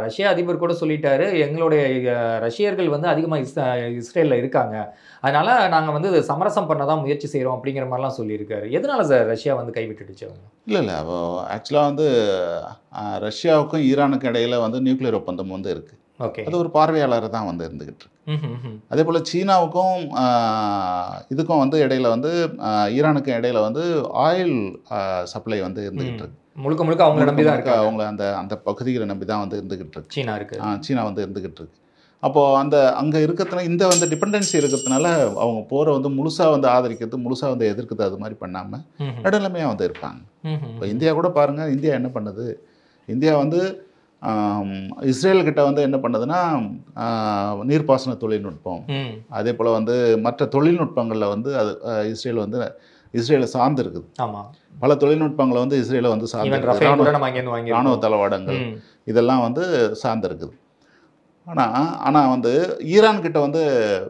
ரஷ்யா அதிபர் கூட சொல்லிட்டாரு, எங்களுடைய ரஷ்யர்கள் வந்து அதிகமாக இஸ்ரேலில் இருக்காங்க, அதனால் நாங்கள் வந்து சமரசம் பண்ண தான் முயற்சி செய்கிறோம் அப்படிங்கிற மாதிரிலாம் சொல்லியிருக்காரு. எதனால சார் ரஷ்யா வந்து கைவிட்டுடுச்சு அவங்க? இல்லை ஆக்சுவலாக வந்து ரஷ்யாவுக்கும் ஈரானுக்கும் இடையில வந்து நியூக்ளியர் ஒப்பந்தம் வந்து இருக்குது. அது ஒரு பார்வையாளர் தான் வந்து இருந்துகிட்டு இருக்கு. அதே போல் சீனாவுக்கும் இதுக்கும் வந்து இடையில வந்து ஈரானுக்கும் இடையில வந்து ஆயில் சப்ளை வந்து இருந்துகிட்டு இருக்கு. முழுக்க முழுக்க அவங்கள நம்பி தான் இருக்கு. அவங்கள அந்த பகுதிகளை நம்பி தான் வந்து இருந்துகிட்டு இருக்கு. சீனா வந்து இருந்துகிட்டு இருக்கு. அப்போது அங்கே இருக்கிறதுனால இந்த வந்து டிபெண்டன்சி இருக்கிறதுனால அவங்க போரை வந்து முழுசாக வந்து ஆதரிக்கிறது, முழுசாக வந்து எதிர்க்கிறது, அது மாதிரி பண்ணாமல் நடுநிலைமையாக வந்து இருப்பாங்க. இப்போ இந்தியா கூட பாருங்கள், இந்தியா என்ன பண்ணுது, இந்தியா வந்து இஸ்ரேல்கிட்ட வந்து என்ன பண்ணுதுன்னா நீர்ப்பாசன தொழில்நுட்பம், அதே போல் வந்து மற்ற தொழில்நுட்பங்களில் வந்து அது இஸ்ரேலை சார்ந்து இருக்குது. பல தொழில்நுட்பங்களை வந்து இஸ்ரேலை வந்து சார்ந்து இராணுவ தளவாடங்கள் இதெல்லாம் வந்து சார்ந்து இருக்குது. ஆனால் வந்து ஈரான்கிட்ட வந்து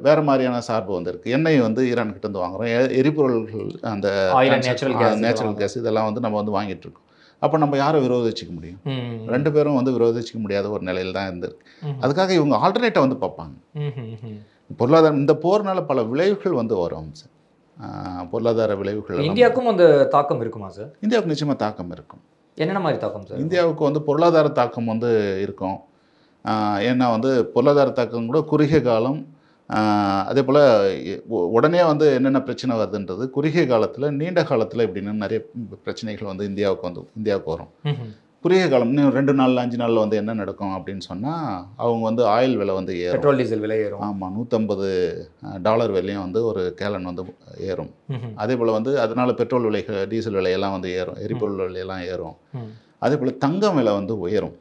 வேறு மாதிரியான சார்பு வந்து இருக்குது. எண்ணெய் வந்து ஈரான்கிட்ட வந்து வாங்குகிறோம், எரிபொருள்கள், அந்த நேச்சுரல் கேஸ் இதெல்லாம் வந்து நம்ம வந்து வாங்கிட்டு இருக்கோம். அப்போ நம்ம யாரை விரோதிச்சிக்க முடியும்? 2 பேரும் வந்து விரோதிச்சிக்க முடியாத ஒரு நிலையில் தான் இருந்திருக்கு. அதுக்காக இவங்க ஆல்டர்னேட்டை வந்து பார்ப்பாங்க. பொருளாதாரம் இந்த போர்னால பல விளைவுகள் வந்து வரும் சார். பொருளாதார விளைவுகள் இந்தியாவுக்கும் அந்த தாக்கம் இருக்குமா சார்? இந்தியாவுக்கு நிச்சயமாக தாக்கம் இருக்கும். என்னென்ன மாதிரி தாக்கம் சார்? இந்தியாவுக்கு வந்து பொருளாதார தாக்கம் வந்து இருக்கும். ஏன்னா வந்து பொருளாதார தாக்கம் கூட குறுகிய காலம், அதே போல் உடனே வந்து என்னென்ன பிரச்சனை வருதுன்றது குறுகிய காலத்தில், நீண்ட காலத்தில் இப்படின்னு நிறைய பிரச்சனைகள் வந்து இந்தியாவுக்கு வரும். குறுகிய காலம் இன்னும் 2 நாள்ல 5 நாள்ல வந்து என்ன நடக்கும் அப்படின்னு சொன்னால் அவங்க வந்து ஆயில் விலை வந்து ஏறும். பெட்ரோல் டீசல் விலை ஏறும். ஆமாம், $150 விலையும் வந்து ஒரு கேலன் வந்து ஏறும். அதே போல் வந்து அதனால பெட்ரோல் விலை டீசல் விலையெல்லாம் வந்து ஏறும், எரிபொருள் விலையெல்லாம் ஏறும். அதே போல் தங்கம் விலை வந்து உயரும்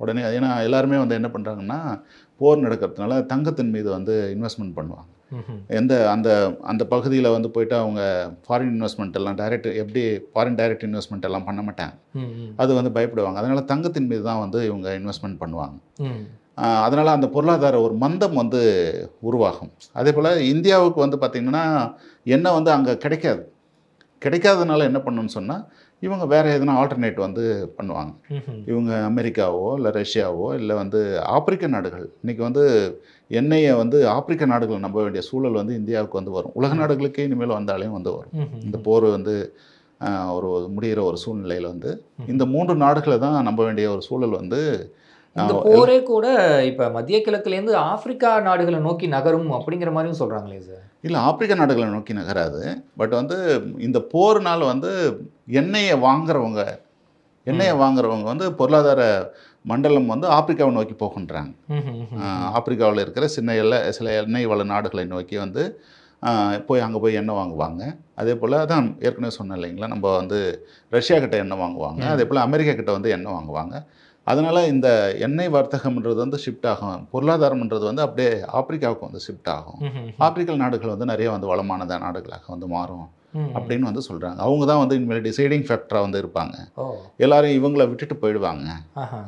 உடனே. ஏன்னா எல்லாருமே வந்து என்ன பண்ணுறாங்கன்னா போர் நடக்கிறதுனால தங்கத்தின் மீது வந்து இன்வெஸ்ட்மெண்ட் பண்ணுவாங்க. அந்த அந்த பகுதியில் வந்து போயிட்டு அவங்க ஃபாரின் இன்வெஸ்ட்மெண்ட் எல்லாம் ஃபாரின் டைரக்ட் இன்வெஸ்ட்மெண்ட் எல்லாம் பண்ண மாட்டாங்க. அது வந்து பயப்படுவாங்க. அதனால் தங்கத்தின் மீது தான் வந்து இவங்க இன்வெஸ்ட்மெண்ட் பண்ணுவாங்க. அதனால் அந்த பொருளாதார ஒரு மந்தம் வந்து உருவாகும். அதே போல் இந்தியாவுக்கு வந்து பார்த்திங்கன்னா எண்ணெய் வந்து அங்கே கிடைக்காதனால என்ன பண்ணணும்னு சொன்னால் இவங்க வேறு எதுனா ஆல்டர்னேட் வந்து பண்ணுவாங்க. இவங்க அமெரிக்காவோ இல்லை ரஷ்யாவோ இல்லை வந்து ஆப்பிரிக்க நாடுகள், இன்றைக்கி வந்து எண்ணெயை வந்து ஆப்பிரிக்க நாடுகளை நம்ப வேண்டிய சூழல் வந்து இந்தியாவுக்கு வந்து வரும். உலக நாடுகளுக்கே இனிமேல் வந்தாலையும் வந்து வரும். இந்த போர் வந்து ஒரு முடிகிற ஒரு சூழ்நிலையில் வந்து இந்த 3 நாடுகளை தான் நம்ப வேண்டிய ஒரு சூழல் வந்து. இந்த போரே கூட இப்போ மத்திய கிழக்குலேருந்து ஆப்பிரிக்கா நாடுகளை நோக்கி நகரும் அப்படிங்கிற மாதிரியும் சொல்கிறாங்களே சார். இல்லை, ஆப்பிரிக்க நாடுகளை நோக்கி நகராது. பட் வந்து இந்த போர்னால் வந்து எண்ணெயை வாங்குறவங்க வந்து பொருளாதார மண்டலம் வந்து ஆப்பிரிக்காவை நோக்கி போகின்றாங்க. ஆப்பிரிக்காவில் இருக்கிற சில எண்ணெய் வள நாடுகளை நோக்கி வந்து அங்கே போய் எண்ணெய் வாங்குவாங்க. அதே போல் தான் ஏற்கனவே சொன்னேன் இல்லைங்களா, நம்ம வந்து ரஷ்யா கிட்ட எண்ணெய் வாங்குவாங்க. அதே போல் அமெரிக்கா கிட்ட வந்து எண்ணெய் வாங்குவாங்க. அதனால் இந்த எண்ணெய் வர்த்தகம்ன்றது வந்து ஷிஃப்ட் ஆகும். பொருளாதாரம்ன்றது வந்து அப்படியே ஆப்பிரிக்காவுக்கு வந்து ஷிஃப்ட் ஆகும். ஆப்பிரிக்கல் நாடுகள் வந்து நிறைய வந்து வளமான நாடுகளாக வந்து மாறும் அப்படின்னு வந்து சொல்கிறாங்க. அவங்க தான் வந்து இனிமேல் டிசைடிங் ஃபேக்டராக வந்து இருப்பாங்க. எல்லாரும் இவங்களை விட்டுட்டு போயிடுவாங்க.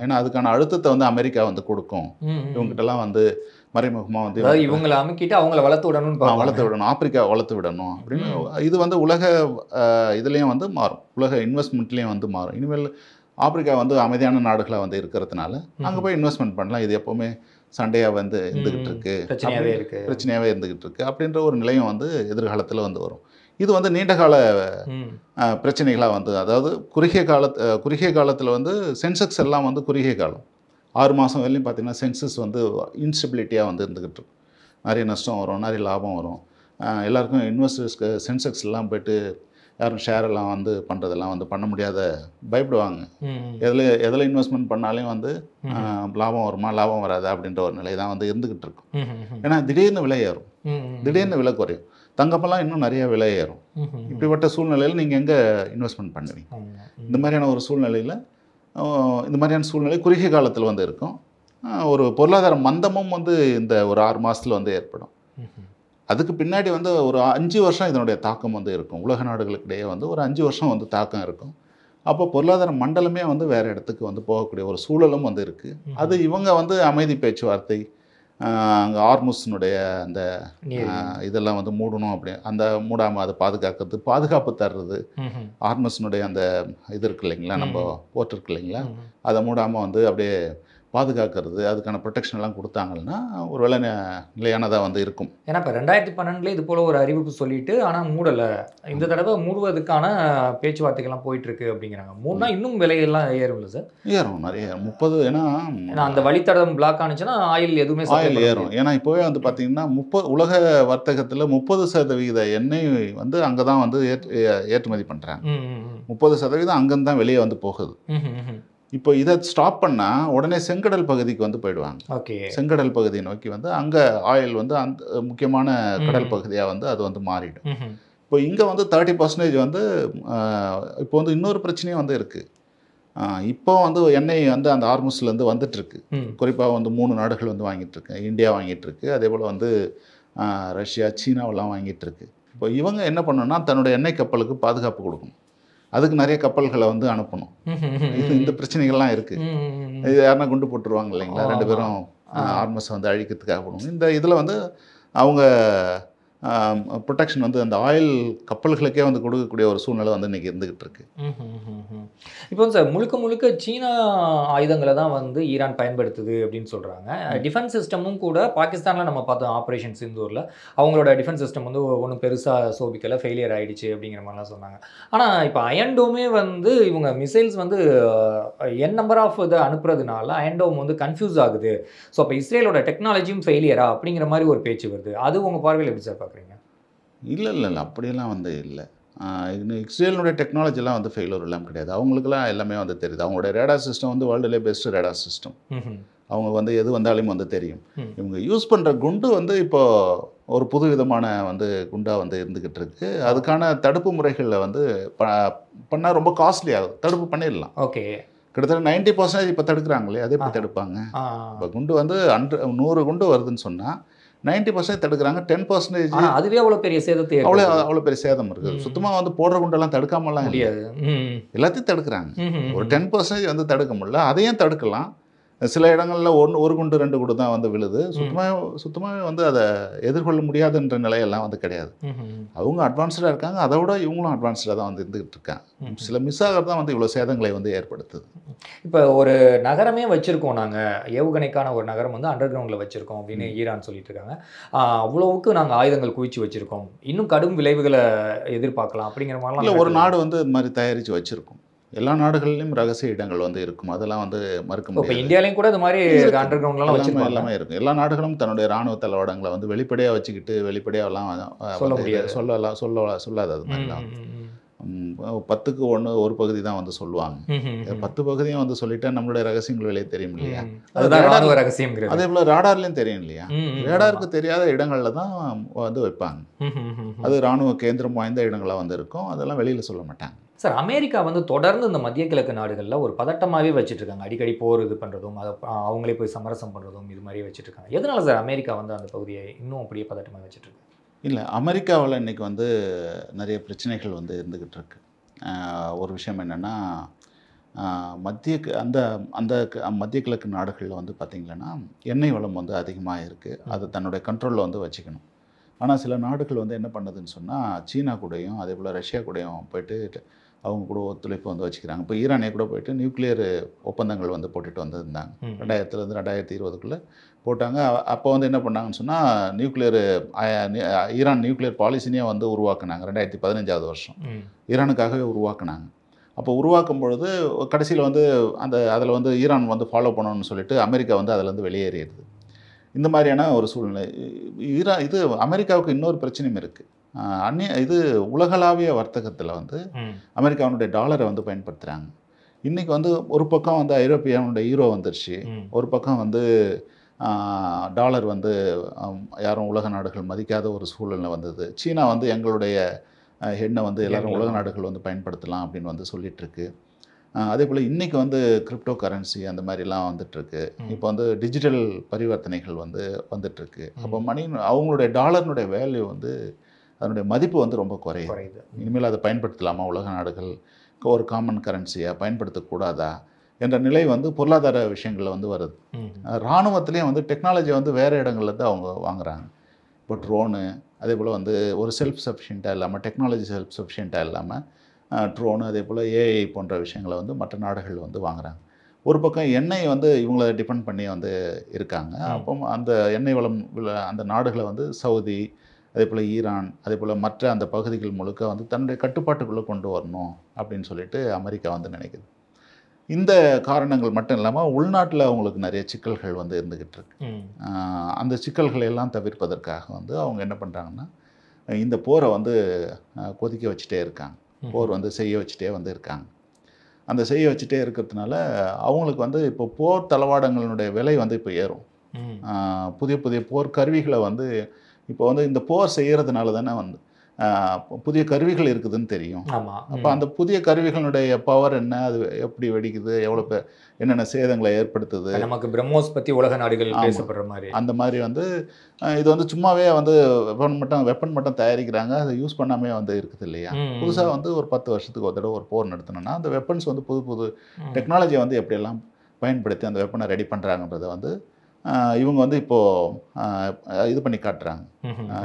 ஏன்னா அதுக்கான அழுத்தத்தை வந்து அமெரிக்கா வந்து கொடுக்கும். இவங்ககிட்டலாம் வந்து மறைமுகமாக வந்து இவங்களை அமுக்கிட்டு அவங்கள வளர்த்து விடணும், ஆப்பிரிக்கா வளர்த்து விடணும் அப்படின்னு. இது வந்து உலக இதுலேயும் வந்து மாறும், உலக இன்வெஸ்ட்மெண்ட்லேயும் வந்து மாறும். இனிமேல் ஆப்பிரிக்கா வந்து அமைதியான நாடுகளாக வந்து இருக்கிறதுனால அங்கே போய் இன்வெஸ்ட்மெண்ட் பண்ணலாம். இது எப்போவுமே சண்டையாக வந்து பிரச்சனையாகவே இருந்துக்கிட்டு இருக்கு அப்படின்ற ஒரு நிலையம் வந்து எதிர்காலத்தில் வந்து வரும். இது வந்து நீண்டகால பிரச்சனைகளாக வந்து, அதாவது குறுகிய காலத்தில் வந்து சென்செக்ஸ் எல்லாம் வந்து குறுகிய காலம் 6 மாதம் வரையிலும் பார்த்திங்கன்னா சென்சஸ் வந்து இன்ஸ்டபிலிட்டியாக வந்து இருந்துக்கிட்டு இருக்கும். நிறைய நஷ்டம் வரும், நிறைய லாபம் வரும். எல்லாருக்கும் இன்வெஸ்டர்ஸ்க்கு சென்செக்ஸ் எல்லாம் போய்ட்டு யாரும் ஷேர் எல்லாம் வந்து பண்ணுறதெல்லாம் வந்து பண்ண முடியாத பயப்படுவாங்க. எதில் இன்வெஸ்ட்மெண்ட் பண்ணாலையும் வந்து லாபம் வருமா லாபம் வராது அப்படின்ற ஒரு நிலை தான் வந்து இருந்துக்கிட்டு இருக்கும். ஏன்னா திடீர்னு விலை ஏறும், திடீர்னு விலை குறையும், தங்கப்பெல்லாம் இன்னும் நிறைய விலை ஏறும். இப்படிப்பட்ட சூழ்நிலையில் நீங்கள் எங்கே இன்வெஸ்ட்மெண்ட் பண்ணுவீங்க? இந்த மாதிரியான ஒரு சூழ்நிலை குறுகிய காலத்தில் வந்து இருக்கும். ஒரு பொருளாதார மந்தமும் வந்து இந்த ஒரு 6 மாதத்தில் வந்து ஏற்படும். அதுக்கு பின்னாடி வந்து ஒரு 5 வருஷம் இதனுடைய தாக்கம் வந்து இருக்கும். உலக நாடுகளுக்கிடையே வந்து ஒரு 5 வருஷம் வந்து தாக்கம் இருக்கும். அப்போ பொருளாதார மண்டலமே வந்து வேறு இடத்துக்கு வந்து போகக்கூடிய ஒரு சூழலும் வந்து இருக்குது. அது இவங்க வந்து அமைதி பேச்சுவார்த்தை, அங்கே ஹார்முஸினுடைய அந்த இதெல்லாம் வந்து மூடணும், அப்படி அந்த மூடாமல் அதை பாதுகாப்பு தர்றது, ஹார்முஸினுடைய அந்த இது இருக்கு இல்லைங்களா, நம்ம போர்ட் இருக்கு இல்லைங்களா, அதை மூடாமல் வந்து அப்படியே பாதுகாக்கிறது, அதுக்கான ப்ரொடெக்ஷன் எல்லாம் கொடுத்தாங்கன்னா ஒரு வேளை நிலையானதாக வந்து இருக்கும். ஏன்னா இப்போ 2012 இது போல் ஒரு அறிவிப்பு சொல்லிட்டு ஆனால் மூடலை, இந்த தடவை மூடுவதற்கான பேச்சுவார்த்தைகள்லாம் போயிட்டுருக்கு அப்படிங்கிறாங்க. மூணுனா இன்னும் விலையெல்லாம் ஏறும்ல சார்? ஏறும், நிறைய 30. ஏன்னா அந்த வழித்தடம் பிளாக் ஆனிச்சுன்னா ஆயில் எதுவுமே ஏறும். ஏன்னா இப்போவே வந்து பார்த்தீங்கன்னா உலக வர்த்தகத்தில் 30% எண்ணெய் வந்து அங்கே தான் வந்து ஏற்றுமதி பண்ணுறாங்க. 30% அங்கேருந்து தான் வெளியே வந்து போகுது. இப்போ இதை ஸ்டாப் பண்ணால் உடனே செங்கடல் பகுதிக்கு வந்து போயிடுவாங்க. செங்கடல் பகுதியை நோக்கி வந்து அங்கே ஆயில் வந்து அந்த முக்கியமான கடல் பகுதியாக வந்து அது வந்து மாறிடும். இப்போ இங்கே வந்து 30% வந்து இப்போ வந்து இன்னொரு பிரச்சனையும் வந்து இருக்குது. இப்போ வந்து எண்ணெய் வந்து அந்த ஹார்முஸ்லேருந்து வந்துட்டுருக்கு. குறிப்பாக வந்து 3 நாடுகள் வந்து வாங்கிட்டுருக்கு. இந்தியா வாங்கிட்டுருக்கு, அதே போல் வந்து ரஷ்யா, சீனாவெல்லாம் வாங்கிட்டுருக்கு. இப்போ இவங்க என்ன பண்ணணும்னா தன்னுடைய எண்ணெய் கப்பலுக்கு பாதுகாப்பு கொடுக்கணும். அதுக்கு நிறைய கப்பல்களை வந்து அனுப்பணும். இந்த பிரச்சனைகள்லாம் இருக்குது. இது யாருன்னா குண்டு போட்டுருவாங்க இல்லைங்களா, 2 பேரும் ஹார்மஸை வந்து அழிக்கிறதுக்காக போடுவோம். இந்த இதில் வந்து அவங்க ப்ரொடெக்ஷன் வந்து அந்த ஆயில் கப்பல்களுக்கே வந்து கொடுக்கக்கூடிய ஒரு சூழ்நிலை வந்து இன்றைக்கி இருந்துகிட்டு இருக்கு. இப்போ சார் முழுக்க சீனா ஆயுதங்களை தான் வந்து ஈரான் பயன்படுத்துது அப்படின்னு சொல்கிறாங்க. டிஃபென்ஸ் சிஸ்டமும் கூட பாகிஸ்தானில் நம்ம பார்த்தோம், ஆப்ரேஷன் சிந்தூரில் அவங்களோட டிஃபென்ஸ் சிஸ்டம் வந்து ஒன்றும் பெருசாக சோபிக்கலை, ஃபெயிலியர் ஆகிடுச்சு அப்படிங்கிற மாதிரிலாம் சொன்னாங்க. ஆனால் இப்போ அயன்டோமே வந்து இவங்க மிசைல்ஸ் வந்து என் நம்பர் ஆஃப் இதை அனுப்புறதுனால அயன்டோம் வந்து கன்ஃபியூஸ் ஆகுது. ஸோ அப்போ இஸ்ரேலோட டெக்னாலஜியும் ஃபெயிலியரா அப்படிங்கிற மாதிரி ஒரு பேச்சு வருது. அது உங்கள் பார்வையில் எப்படி சார் பார்க்குறீங்க? இல்லை அப்படியெல்லாம் வந்து இல்லை. இன்னும் இஸ்ரேலினுடைய டெக்னாலஜிலாம் வந்து ஃபெயிலூர் இல்லாமல் கிடையாது. அவங்களுக்குலாம் எல்லாமே வந்து தெரியுது. அவங்களுடைய ரேடார் சிஸ்டம் வந்து வேர்ல்டுலேயே பெஸ்ட் ரேடார் சிஸ்டம். அவங்க வந்து எது வந்தாலும் வந்து தெரியும். இவங்க யூஸ் பண்ணுற குண்டு வந்து இப்போ ஒரு புது விதமான வந்து குண்டாக வந்து இருந்துக்கிட்டு இருக்கு. அதுக்கான தடுப்பு முறைகளில் வந்து பண்ணால் ரொம்ப காஸ்ட்லி ஆகுது. தடுப்பு பண்ணிடலாம். ஓகே. கிட்டத்தட்ட 90% இப்போ தடுக்கிறாங்களே, அதே எப்படி தடுப்பாங்க? இப்போ குண்டு வந்து 100 குண்டு வருதுன்னு சொன்னால் 90% தடுக்கிறாங்க. 10% அதுவே அவ்வளோ பெரிய சேதத்தை அவ்வளோ பெரிய சேதம் இருக்குது. சுத்தமாக வந்து போடுற குண்டெல்லாம் தடுக்காமலாம் முடியாது. எல்லாத்தையும் தடுக்கிறாங்க. ஒரு 10% வந்து தடுக்க முடியல. அதையும் தடுக்கலாம். சில இடங்களில் ஒரு குண்டு 2 குண்டு தான் வந்து விழுது. சுத்தமாகவே வந்து அதை எதிர்கொள்ள முடியாதுன்ற நிலையெல்லாம் வந்து கிடையாது. அவங்க அட்வான்ஸ்டாக இருக்காங்க. அதை விட இவங்களும் அட்வான்ஸ்டாக தான் வந்து இருந்துகிட்டு இருக்காங்க. சில மிஸ் ஆகிறது தான் வந்து இவ்வளோ சேதங்களை வந்து ஏற்படுத்துது. இப்போ ஒரு நகரமே வச்சுருக்கோம், நாங்கள் ஏவுகணைக்கான ஒரு நகரம் வந்து அண்டர் கிரவுண்டில் வச்சுருக்கோம் அப்படின்னு ஈரான் சொல்லிட்டு இருக்காங்க. அவ்வளவுக்கு நாங்கள் ஆயுதங்கள் குவிச்சு வச்சுருக்கோம், இன்னும் கடும் விளைவுகளை எதிர்பார்க்கலாம் அப்படிங்கிற மாதிரிலாம் இல்லை. ஒரு நாடு வந்து இது மாதிரி தயாரித்து வச்சுருக்கோம். எல்லா நாடுகளிலும் ரகசிய இடங்கள் வந்து இருக்கும். அதெல்லாம் வந்து மறுக்க முடியாது. இப்போ இந்தியாலையும் கூட இது மாதிரி அண்டர் கிரவுண்ட்லாம் வச்சுருக்கோம். எல்லாமே இருக்கும். எல்லா நாடுகளும் தன்னுடைய ராணுவ தளவாடங்களை வந்து வெளிப்படையாக வச்சுக்கிட்டு வெளிப்படையாகலாம் சொல்ல முடியாது. சொல்லாது. அது மாதிரிலாம் 10க்கு 1 ஒரு பகுதி தான் வந்து சொல்லுவாங்க. 10 பகுதியும் வந்து சொல்லிட்டா நம்மளுடைய ரகசியங்கள் வெளியே தெரியும் இல்லையா? அதுதான் ரகசியம். அதே போல் ராடார்லையும் தெரியும் இல்லையா? ரேடாருக்கு தெரியாத இடங்களில் தான் வந்து வைப்பாங்க. அது ராணுவ கேந்திரம் வாய்ந்த இடங்களாக வந்து இருக்கும். அதெல்லாம் வெளியில் சொல்ல மாட்டாங்க. சார், அமெரிக்கா வந்து தொடர்ந்து இந்த மத்திய கிழக்கு நாடுகளில் ஒரு பதட்டமாகவே வச்சுட்டு இருக்காங்க. அடிக்கடி போர் இது பண்ணுறதும், அதை அவங்களே போய் சமரசம் பண்ணுறதும் இது மாதிரியே வச்சுட்டு இருக்காங்க. எதனால சார் அமெரிக்கா வந்து அந்த பகுதியை இன்னும் அப்படியே பதட்டமாக வச்சுட்டு இருக்கு? இல்லை, அமெரிக்காவில் இன்றைக்கி வந்து நிறைய பிரச்சனைகள் வந்து இருந்துக்கிட்டு இருக்கு. ஒரு விஷயம் என்னென்னா, மத்திய கிழக்கு நாடுகளில் வந்து பார்த்திங்கன்னா எண்ணெய் வளம் வந்து அதிகமாக இருக்குது. அது தன்னுடைய கண்ட்ரோலில் வந்து வச்சுக்கணும். ஆனால் சில நாடுகள் வந்து என்ன பண்ணுதுன்னு சொன்னால், சீனா கூடயும் அதே போல் ரஷ்யா கூடயும் போய்ட்டு அவங்க கூட ஒத்துழைப்பு வந்து வச்சுக்கிறாங்க. இப்போ ஈரானே கூட போய்ட்டு நியூக்ளியர் ஒப்பந்தங்கள் வந்து போட்டுட்டு வந்திருந்தாங்க. 2000 2020 போட்டாங்க. அப்போ வந்து என்ன பண்ணாங்கன்னு சொன்னால், ஈரான் நியூக்ளியர் பாலிசினே வந்து உருவாக்குனாங்க. 2015 வருஷம் ஈரானுக்காகவே உருவாக்குனாங்க. அப்போ உருவாக்கும் பொழுது கடைசியில் வந்து அதில் வந்து ஈரான் வந்து ஃபாலோ பண்ணணும்னு சொல்லிட்டு அமெரிக்கா வந்து அதிலேருந்து வெளியேறிடுது. இந்த மாதிரியான ஒரு சூழ்நிலை. இது அமெரிக்காவுக்கு இன்னொரு பிரச்சனையும் இருக்குது. இது உலகளாவிய வர்த்தகத்தில் வந்து அமெரிக்காவுடைய டாலரை வந்து பயன்படுத்துகிறாங்க. இன்றைக்கி வந்து ஒரு பக்கம் வந்து ஐரோப்பியாவுடைய யூரோ வந்துருச்சு, ஒரு பக்கம் வந்து டாலர் வந்து யாரும் உலக நாடுகள் மதிக்காத ஒரு சூழ்நிலை வந்தது. சீனா வந்து எங்களுடைய எண்ணை வந்து எல்லாரும் உலக நாடுகள் வந்து பயன்படுத்தலாம் அப்படின்னு வந்து சொல்லிகிட்ருக்கு. அதே போல் இன்றைக்கி வந்து கிரிப்டோ கரன்சி அந்த மாதிரிலாம் வந்துட்டுருக்கு. இப்போ வந்து டிஜிட்டல் பரிவர்த்தனைகள் வந்து வந்துட்டுருக்கு. அப்போ அவங்களுடைய டாலர்னுடைய வேல்யூ வந்து அதனுடைய மதிப்பு வந்து ரொம்ப குறையுது. இனிமேல் அதை பயன்படுத்தலாமா, உலக நாடுகள் ஒரு காமன் கரன்சியாக பயன்படுத்தக்கூடாதா என்ற நிலை வந்து பொருளாதார விஷயங்களில் வந்து வருது. இராணுவத்துலேயும் வந்து டெக்னாலஜி வந்து வேறு இடங்கள்லேருந்து அவங்க வாங்குகிறாங்க. இப்போ ட்ரோனு, அதே போல் வந்து ஒரு செல்ஃப் சஃபிஷியண்ட்டாக இல்லாமல், டெக்னாலஜி செல்ஃப் சஃபிஷியண்ட்டாக இல்லாமல் ட்ரோனு அதே போல் ஏஐ போன்ற விஷயங்களை வந்து மற்ற நாடுகள் வந்து வாங்குகிறாங்க. ஒரு பக்கம் எண்ணெய் வந்து இவங்களை டிபெண்ட் பண்ணி வந்து இருக்காங்க. அப்போ அந்த எண்ணெய் வளம் அந்த நாடுகளை வந்து சவுதி, அதே போல் ஈரான், அதே போல் மற்ற அந்த பகுதிகள் முழுக்க வந்து தன்னுடைய கட்டுப்பாட்டுக்குள்ளே கொண்டு வரணும் அப்படின்னு சொல்லிட்டு அமெரிக்கா வந்து நினைக்குது. இந்த காரணங்கள் மட்டும் இல்லாமல் உள்நாட்டில் அவங்களுக்கு நிறைய சிக்கல்கள் வந்து இருந்துக்கிட்டு இருக்கு. அந்த சிக்கல்களை எல்லாம் தவிர்ப்பதற்காக வந்து அவங்க என்ன பண்ணுறாங்கன்னா, இந்த போரை வந்து கொதிக்க வச்சுட்டே இருக்காங்க. போர் வந்து செய்ய வச்சுட்டே வந்து இருக்காங்க. அந்த செய்ய வச்சுட்டே இருக்கிறதுனால அவங்களுக்கு வந்து இப்போ போர் தளவாடங்களுடைய விலை வந்து இப்போ ஏறும். புதிய புதிய போர் கருவிகளை வந்து இப்போ வந்து இந்த போர் செய்கிறதுனால தானே வந்து புதிய கருவிகள் இருக்குதுன்னு தெரியும். அப்போ அந்த புதிய கருவிகளுடைய பவர் என்ன, அது எப்படி வெடிக்குது, எவ்வளோ என்னென்ன சேதங்களை ஏற்படுத்துது. நமக்கு பிரம்மோஸ் பற்றி உலக நாடுகள் பேசப்படுற மாதிரி அந்த மாதிரி வந்து இது வந்து சும்மாவே வந்து வெப்பன் மட்டும் தயாரிக்கிறாங்க, அதை யூஸ் பண்ணாமே வந்து இருக்குது இல்லையா. புதுசாக வந்து ஒரு 10 வருஷத்துக்கு ஒரு தடவை ஒரு போர் நடத்தணும்னா அந்த வெப்பன்ஸ் வந்து புது புது டெக்னாலஜியை வந்து எப்படியெல்லாம் பயன்படுத்தி அந்த வெப்பனை ரெடி பண்ணுறாங்கன்றதை வந்து இவங்க வந்து இப்போது இது பண்ணி காட்டுறாங்க.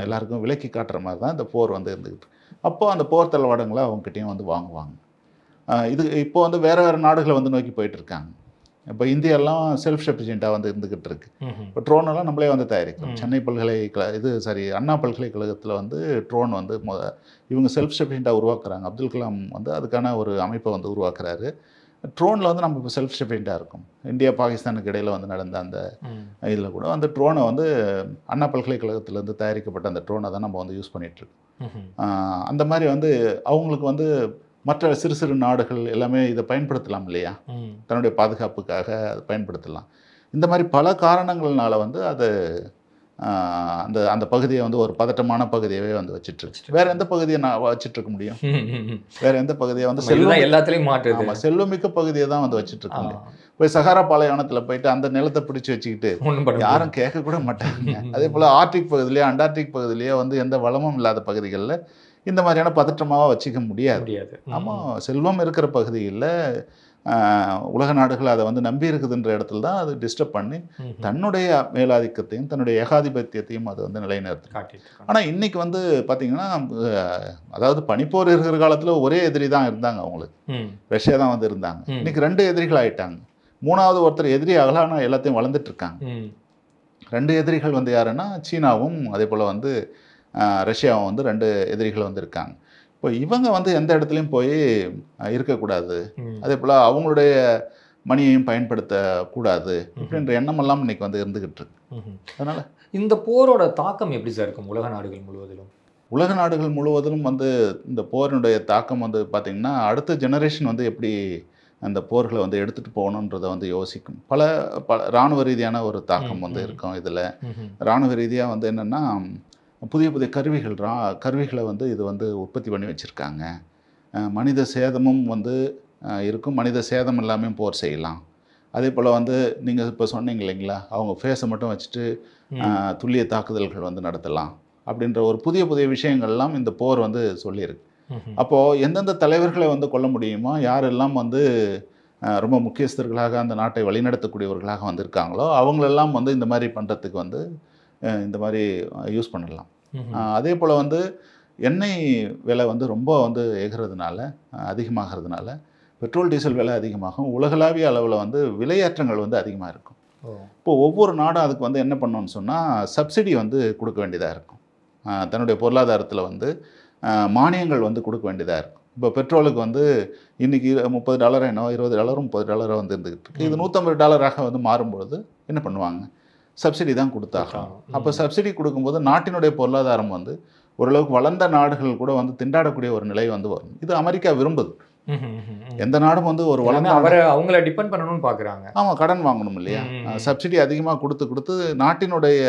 எல்லாருக்கும் விலக்கி காட்டுற மாதிரி தான் இந்த போர் வந்து இருந்துக்கிட்டு. அப்போது அந்த போர் தளவாடங்களை அவங்ககிட்டையும் வந்து வாங்குவாங்க. இது இப்போ வந்து வேறு வேறு நாடுகளை வந்து நோக்கி போயிட்டுருக்காங்க. இப்போ இந்தியாலாம் செல்ஃப் சஃபிஷியண்ட்டாக வந்து இருந்துக்கிட்டு இருக்கு. இப்போ ட்ரோனெல்லாம் நம்மளே வந்து தயாரிக்கிறோம். சென்னை அண்ணா பல்கலைக்கழகத்தில் வந்து ட்ரோன் வந்து இவங்க செல்ஃப் சஃபிஷியண்ட்டாக உருவாக்குறாங்க. அப்துல் கலாம் வந்து அதுக்கான ஒரு அமைப்பை வந்து உருவாக்குறாரு. ட்ரோனில் வந்து நம்ம இப்போ செல்ஃப் சஃபிஷியண்ட்டாக இருக்கும். இந்தியா பாகிஸ்தானுக்கு இடையில் வந்து நடந்த அந்த இதில் கூட அந்த ட்ரோனை வந்து அண்ணா பல்கலைக்கழகத்திலேருந்து தயாரிக்கப்பட்ட அந்த ட்ரோனை தான் நம்ம வந்து யூஸ் பண்ணிகிட்ருக்கோம். அந்த மாதிரி வந்து அவங்களுக்கு வந்து மற்ற சிறு சிறு நாடுகள் எல்லாமே இதை பயன்படுத்தலாம் இல்லையா, தன்னுடைய பாதுகாப்புக்காக அதை பயன்படுத்தலாம். இந்த மாதிரி பல காரணங்கள்னால வந்து அது அந்த அந்த பகுதியை வந்து ஒரு பதட்டமான பகுதியவே வந்து வச்சிட்ருக்கு. வேற எந்த பகுதியை நான் வச்சிட்ருக்க முடியும்? வேற எந்த பகுதியை வந்து செல்வம் எல்லாத்துலேயும் மாற்று. ஆமாம், செல்வமிக்க பகுதியை தான் வந்து வச்சிட்ருக்க முடியும். போய் சஹாரா பாலைவனத்தில் போயிட்டு அந்த நிலத்தை பிடிச்சி வச்சுக்கிட்டு யாரும் கேட்க கூட மாட்டாங்க. அதே போல் ஆர்டிக் பகுதியிலேயே அண்டார்டிக் பகுதியிலேயே வந்து எந்த வளமும் இல்லாத பகுதிகளில் இந்த மாதிரியான பதற்றமாக வச்சுக்க முடியாது. ஆமாம், செல்வம் இருக்கிற பகுதியில் உலக நாடுகள் அதை வந்து நம்பி இருக்குதுன்ற இடத்துல தான் அது டிஸ்டர்ப் பண்ணி தன்னுடைய மேலாதிக்கத்தையும் தன்னுடைய ஏகாதிபத்தியத்தையும் அது வந்து நிலைநிறுத்து. ஆனால் இன்னைக்கு வந்து பார்த்தீங்கன்னா, அதாவது பனிப்போர் இருக்கிற காலத்தில் ஒரே எதிரி தான் இருந்தாங்க அவங்களுக்கு, ரஷ்யா தான் வந்து இருந்தாங்க. இன்னைக்கு 2 எதிரிகள் ஆயிட்டாங்க. 3வது ஒருத்தர் எதிரி ஆகலாம், ஆனால் எல்லாத்தையும் வளர்ந்துட்டு இருக்காங்க. 2 எதிரிகள் வந்து யாருன்னா சீனாவும் அதே போல் வந்து ரஷ்யாவும் வந்து 2 எதிரிகள் வந்து இருக்காங்க. இப்போ இவங்க வந்து எந்த இடத்துலையும் போய் இருக்கக்கூடாது, அதே போல் அவங்களுடைய மணியையும் பயன்படுத்தக்கூடாது அப்படின்ற எண்ணமெல்லாம் இன்னைக்கு வந்து இருந்துகிட்டு இருக்கு. அதனால இந்த போரோட தாக்கம் எப்படி சார் இருக்கும் உலக நாடுகள் முழுவதிலும்? உலக நாடுகள் முழுவதிலும் வந்து இந்த போரினுடைய தாக்கம் வந்து பார்த்திங்கன்னா, அடுத்த ஜெனரேஷன் வந்து எப்படி அந்த போர்களை வந்து எடுத்துகிட்டு போகணுன்றதை வந்து யோசிக்கும். பல இராணுவ ரீதியான ஒரு தாக்கம் வந்து இருக்கும். இதில் இராணுவ ரீதியாக வந்து என்னென்னா, புதிய புதிய கருவிகளை வந்து இது வந்து உற்பத்தி பண்ணி வச்சுருக்காங்க. மனித சேதமும் வந்து இருக்கும், மனித சேதம் எல்லாமே போர் செய்யலாம். அதே போல் வந்து நீங்கள் இப்போ சொன்னீங்க இல்லைங்களா, அவங்க ஃபேஸை மட்டும் வச்சுட்டு துல்லிய தாக்குதல்கள் வந்து நடத்தலாம் அப்படின்ற ஒரு புதிய புதிய விஷயங்கள்லாம் இந்த போர் வந்து சொல்லியிருக்கு. அப்போது எந்தெந்த தலைவர்களை வந்து கொல்ல முடியுமோ, யாரெல்லாம் வந்து ரொம்ப முக்கியஸ்தர்களாக அந்த நாட்டை வழிநடத்தக்கூடியவர்களாக வந்திருக்காங்களோ அவங்களெல்லாம் வந்து இந்த மாதிரி பண்ணுறதுக்கு வந்து இந்த மாதிரி யூஸ் பண்ணலாம். அதே போல் வந்து எண்ணெய் விலை வந்து ரொம்ப வந்து ஏகிறதுனால, அதிகமாகிறதுனால பெட்ரோல் டீசல் விலை அதிகமாகும். உலகளாவிய அளவில் வந்து விலையேற்றங்கள் வந்து அதிகமாக இருக்கும். இப்போ ஒவ்வொரு நாடும் அதுக்கு வந்து என்ன பண்ணணும்னு சொன்னால், சப்சிடி வந்து கொடுக்க வேண்டியதாக இருக்கும். தன்னுடைய பொருளாதாரத்தில் வந்து மானியங்கள் வந்து கொடுக்க வேண்டியதாக இருக்கும். இப்போ பெட்ரோலுக்கு வந்து இன்றைக்கி $30 என்னோ $20 $30 வந்து இருந்துக்கிட்டு இருக்குது. இது $150 வந்து மாறும்பொழுது என்ன பண்ணுவாங்க? சப்சிடி தான் கொடுத்தாகணும். அப்போ சப்சிடி கொடுக்கும்போது நாட்டினுடைய பொருளாதாரம் வந்து ஓரளவுக்கு வளர்ந்த நாடுகள் கூட வந்து திண்டாடக்கூடிய ஒரு நிலை வந்து வரும். இது அமெரிக்கா விரும்புது. எந்த நாடும் வந்து ஒரு வளர்ந்த அவங்கள டிபெண்ட் பண்ணணும்னு பார்க்குறாங்க. ஆமாம், கடன் வாங்கணும் இல்லையா? சப்சிடி அதிகமாக கொடுத்து நாட்டினுடைய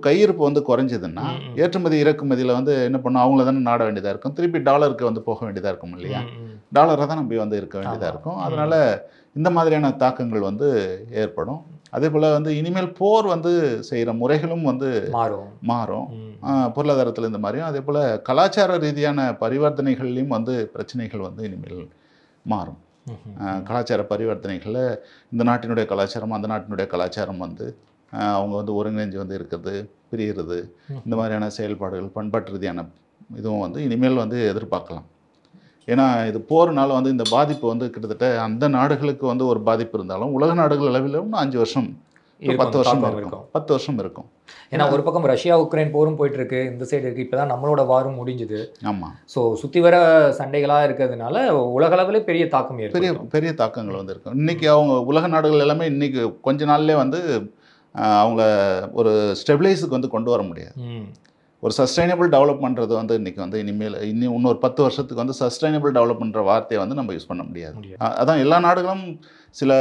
கையிருப்பு வந்து குறைஞ்சதுன்னா ஏற்றுமதி இறக்குமதியில் வந்து என்ன பண்ணும், அவங்கள தானே நாட வேண்டியதாக இருக்கும். திருப்பி டாலருக்கு வந்து போக வேண்டியதாக இருக்கும் இல்லையா? டாலரை தான் நம்பி வந்து இருக்க வேண்டியதாக இருக்கும். அதனால் இந்த மாதிரியான தாக்கங்கள் வந்து ஏற்படும். அதே போல் வந்து இனிமேல் போர் வந்து செய்கிற முறைகளும் வந்து மாறும். பொருளாதாரத்தில் இந்த மாதிரியும் அதே போல் கலாச்சார ரீதியான பரிவர்த்தனைகள்லையும் வந்து பிரச்சனைகள் வந்து இனிமேல் மாறும். கலாச்சார பரிவர்த்தனைகளில் இந்த நாட்டினுடைய கலாச்சாரம் அந்த நாட்டினுடைய கலாச்சாரம் வந்து அவங்க வந்து ஒருங்கிணைஞ்சு வந்து இருக்கிறது, பிரிகிறது, இந்த மாதிரியான செயல்பாடுகள் பண்பாட்டு ரீதியான இதுவும் வந்து இனிமேல் வந்து எதிர்பார்க்கலாம். ஏன்னா இது போகிறனால வந்து இந்த பாதிப்பு வந்து கிட்டத்தட்ட அந்த நாடுகளுக்கு வந்து ஒரு பாதிப்பு இருந்தாலும் உலக நாடுகள் அளவில் 5 வருஷம் 10 வருஷம் இருக்கும். 10 வருஷம் இருக்கும். ஏன்னா ஒரு பக்கம் ரஷ்யா உக்ரைன் போரும் போயிட்டு இருக்கு, இந்த சைடு இருக்குது, இப்போ தான் நம்மளோட வாரும் முடிஞ்சுது. ஆமாம். ஸோ சுற்றி வர சண்டைகளாக இருக்கிறதுனால உலகளவில் பெரிய தாக்கம் பெரிய தாக்கங்கள் வந்து இருக்கும். இன்றைக்கி அவங்க உலக நாடுகள் எல்லாமே இன்றைக்கி கொஞ்ச நாள்லேயே வந்து அவங்கள ஒரு ஸ்டெபிலைஸுக்கு வந்து கொண்டு வர முடியாது. ஒரு சஸ்டைனபிள் டெவலப்மெண்ட்றது வந்து இன்றைக்கி வந்து இன்னொரு 10 வருஷத்துக்கு வந்து சஸ்டைனபிள் டெவலப்மெண்ட்ற வார்த்தையை வந்து நம்ம யூஸ் பண்ண முடியாது. அதான் எல்லா நாடுகளும் சில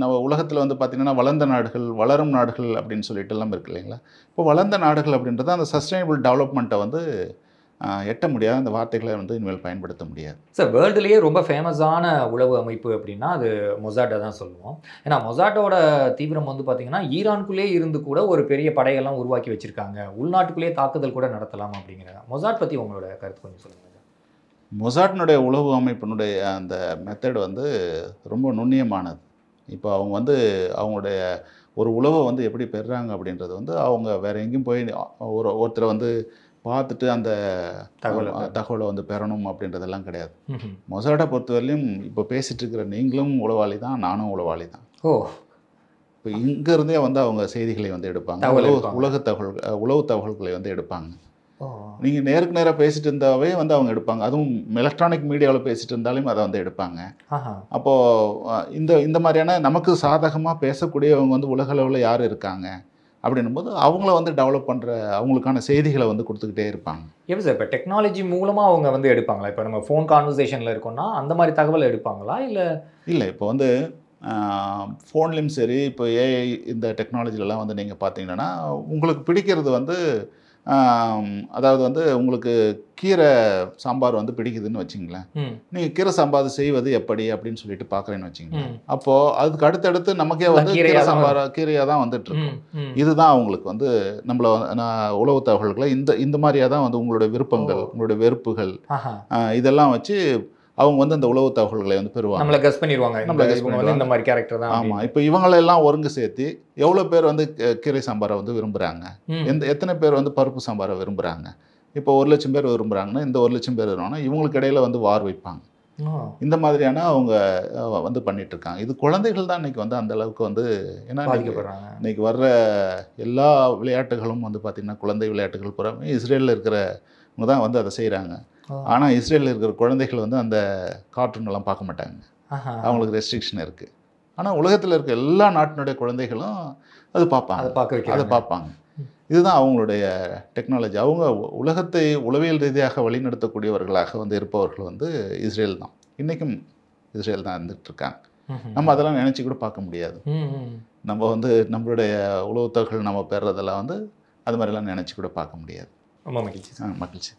நம்ம உலகத்தில் வந்து பார்த்திங்கன்னா வளர்ந்த நாடுகள், வளரும் நாடுகள் அப்படின்னு சொல்லிட்டு எல்லாம் இருக்கு இல்லைங்களா? இப்போ வளர்ந்த நாடுகள் அப்படின்றது அந்த சஸ்டைனபிள் டெவலப்மெண்ட்டை வந்து எட்ட முடியாது, அந்த வார்த்தைகளை வந்து இனிமேல் பயன்படுத்த முடியாது. சார், வேர்ல்டுலேயே ரொம்ப ஃபேமஸான உளவு அமைப்பு அப்படின்னா அது மொசாட்டை தான் சொல்லுவோம். ஏன்னா மொசாட்டோட தீவிரம் வந்து பார்த்திங்கன்னா ஈரானுக்குள்ளேயே இருந்து கூட ஒரு பெரிய படையெல்லாம் உருவாக்கி வச்சுருக்காங்க, உள்நாட்டுக்குள்ளேயே தாக்குதல் கூட நடத்தலாம் அப்படிங்கிறாங்க. மொசாட் பற்றி உங்களோட கருத்து கொஞ்சம் சொல்லுங்கள். மொசாட்டினுடைய உளவு அமைப்பினுடைய அந்த மெத்தட் வந்து ரொம்ப நுண்ணியமானது. இப்போ அவங்க வந்து அவங்களுடைய ஒரு உளவை வந்து எப்படி பெறுறாங்க அப்படின்றது வந்து அவங்க வேறு எங்கேயும் போய் ஒருத்தரை வந்து பார்த்துட்டு அந்த தகவலை வந்து பெறணும் அப்படின்றதெல்லாம் கிடையாது. மொசாட்டை பொறுத்தவரையிலும் இப்போ பேசிகிட்டு இருக்கிற நீங்களும் உளவாளி தான், நானும் உளவாளி தான். இப்போ இங்கேருந்தே வந்து அவங்க செய்திகளை வந்து எடுப்பாங்க, உளவு தகவல்களை வந்து எடுப்பாங்க. நீங்கள் நேருக்கு நேராக பேசிட்டு இருந்தாவே வந்து அவங்க எடுப்பாங்க. அதுவும் எலக்ட்ரானிக் மீடியாவில் பேசிட்டு இருந்தாலும் அதை வந்து எடுப்பாங்க. அப்போது இந்த மாதிரியான நமக்கு சாதகமாக பேசக்கூடியவங்க வந்து உலக அளவில் யார் இருக்காங்க அப்படின்னும்போது அவங்கள வந்து டெவலப் பண்ணுற அவங்களுக்கான செய்திகளை வந்து கொடுத்துக்கிட்டே இருப்பாங்க. எப்படி சார் இப்போ டெக்னாலஜி மூலமாக அவங்க வந்து எடுப்பாங்களா? இப்போ நம்ம ஃபோன் கான்வர்சேஷனில் இருக்கோம்னா அந்த மாதிரி தகவல் எடுப்பாங்களா? இல்லை இப்போ வந்து ஃபோன்லேயும் சரி, இப்போ ஏஐ இந்த டெக்னாலஜிலலாம் வந்து நீங்கள் பார்த்தீங்கன்னா உங்களுக்கு பிடிக்கிறது வந்து அதாவது வந்து உங்களுக்கு கீரை சாம்பார் வந்து பிடிக்குதுன்னு வச்சுங்களேன். நீங்கள் கீரை சாம்பார் செய்வது எப்படி அப்படின்னு சொல்லிட்டு பார்க்குறேன்னு வச்சுங்களேன். அப்போது அதுக்கு அடுத்தடுத்து நமக்கே வந்து கீரை சாம்பார் கீரையாக தான் வந்துட்டு இருக்கும். இதுதான் அவங்களுக்கு வந்து நம்மளை உளவு தகவல்களை இந்த மாதிரியாக தான் வந்து உங்களுடைய விருப்பங்கள், உங்களுடைய வெறுப்புகள் இதெல்லாம் வச்சு அவங்க வந்து அந்த உளவு தகவல்களை வந்து பெறுவாங்க. நம்மளை கெஸ் பண்ணிடுவாங்க. இந்த மாதிரி கேரக்டர் தான். ஆமாம். இப்போ இவங்களெல்லாம் ஒருங்கு சேர்த்து எவ்வளோ பேர் வந்து கீரை சாம்பாரை வந்து விரும்புகிறாங்க, எத்தனை பேர் வந்து பருப்பு சாம்பாரை விரும்புகிறாங்க. இப்போ 1,00,000 பேர் விரும்புகிறாங்கன்னா இந்த 1,00,000 பேர் இருக்காங்கன்னா இவங்களுக்கு இடையில வந்து வார் வைப்பாங்க. இந்த மாதிரியான அவங்க வந்து பண்ணிட்டு இருக்காங்க. இது குழந்தைகள் தான் இன்னைக்கு வந்து அந்த அளவுக்கு வந்து ஏன்னா இன்னைக்கு வர்ற எல்லா விளையாட்டுகளும் வந்து பார்த்திங்கன்னா குழந்தை விளையாட்டுகள் புறமே இஸ்ரேலில் இருக்கிறவங்க தான் வந்து அதை செய்கிறாங்க. ஆனால் இஸ்ரேலில் இருக்கிற குழந்தைகள் வந்து அந்த கார்ட்டூன்லாம் பார்க்க மாட்டாங்க. அவங்களுக்கு ரெஸ்ட்ரிக்ஷன் இருக்குது. ஆனால் உலகத்தில் இருக்க எல்லா நாட்டினுடைய குழந்தைகளும் அது பார்ப்பாங்க, அதை பார்ப்பாங்க. இதுதான் அவங்களுடைய டெக்னாலஜி. அவங்க உலகத்தை உளவியல் ரீதியாக வழிநடத்தக்கூடியவர்களாக வந்து இருப்பவர்கள் வந்து இஸ்ரேல் தான். இன்றைக்கும் இஸ்ரேல் தான் இருந்துகிட்டு இருக்காங்க. நம்ம அதெல்லாம் நினச்சி கூட பார்க்க முடியாது. நம்ம வந்து நம்மளுடைய உளவு தகவல் நம்ம பெறுறதெல்லாம் வந்து அது மாதிரிலாம் நினச்சி கூட பார்க்க முடியாது. ரொம்ப மகிழ்ச்சி. மகிழ்ச்சி.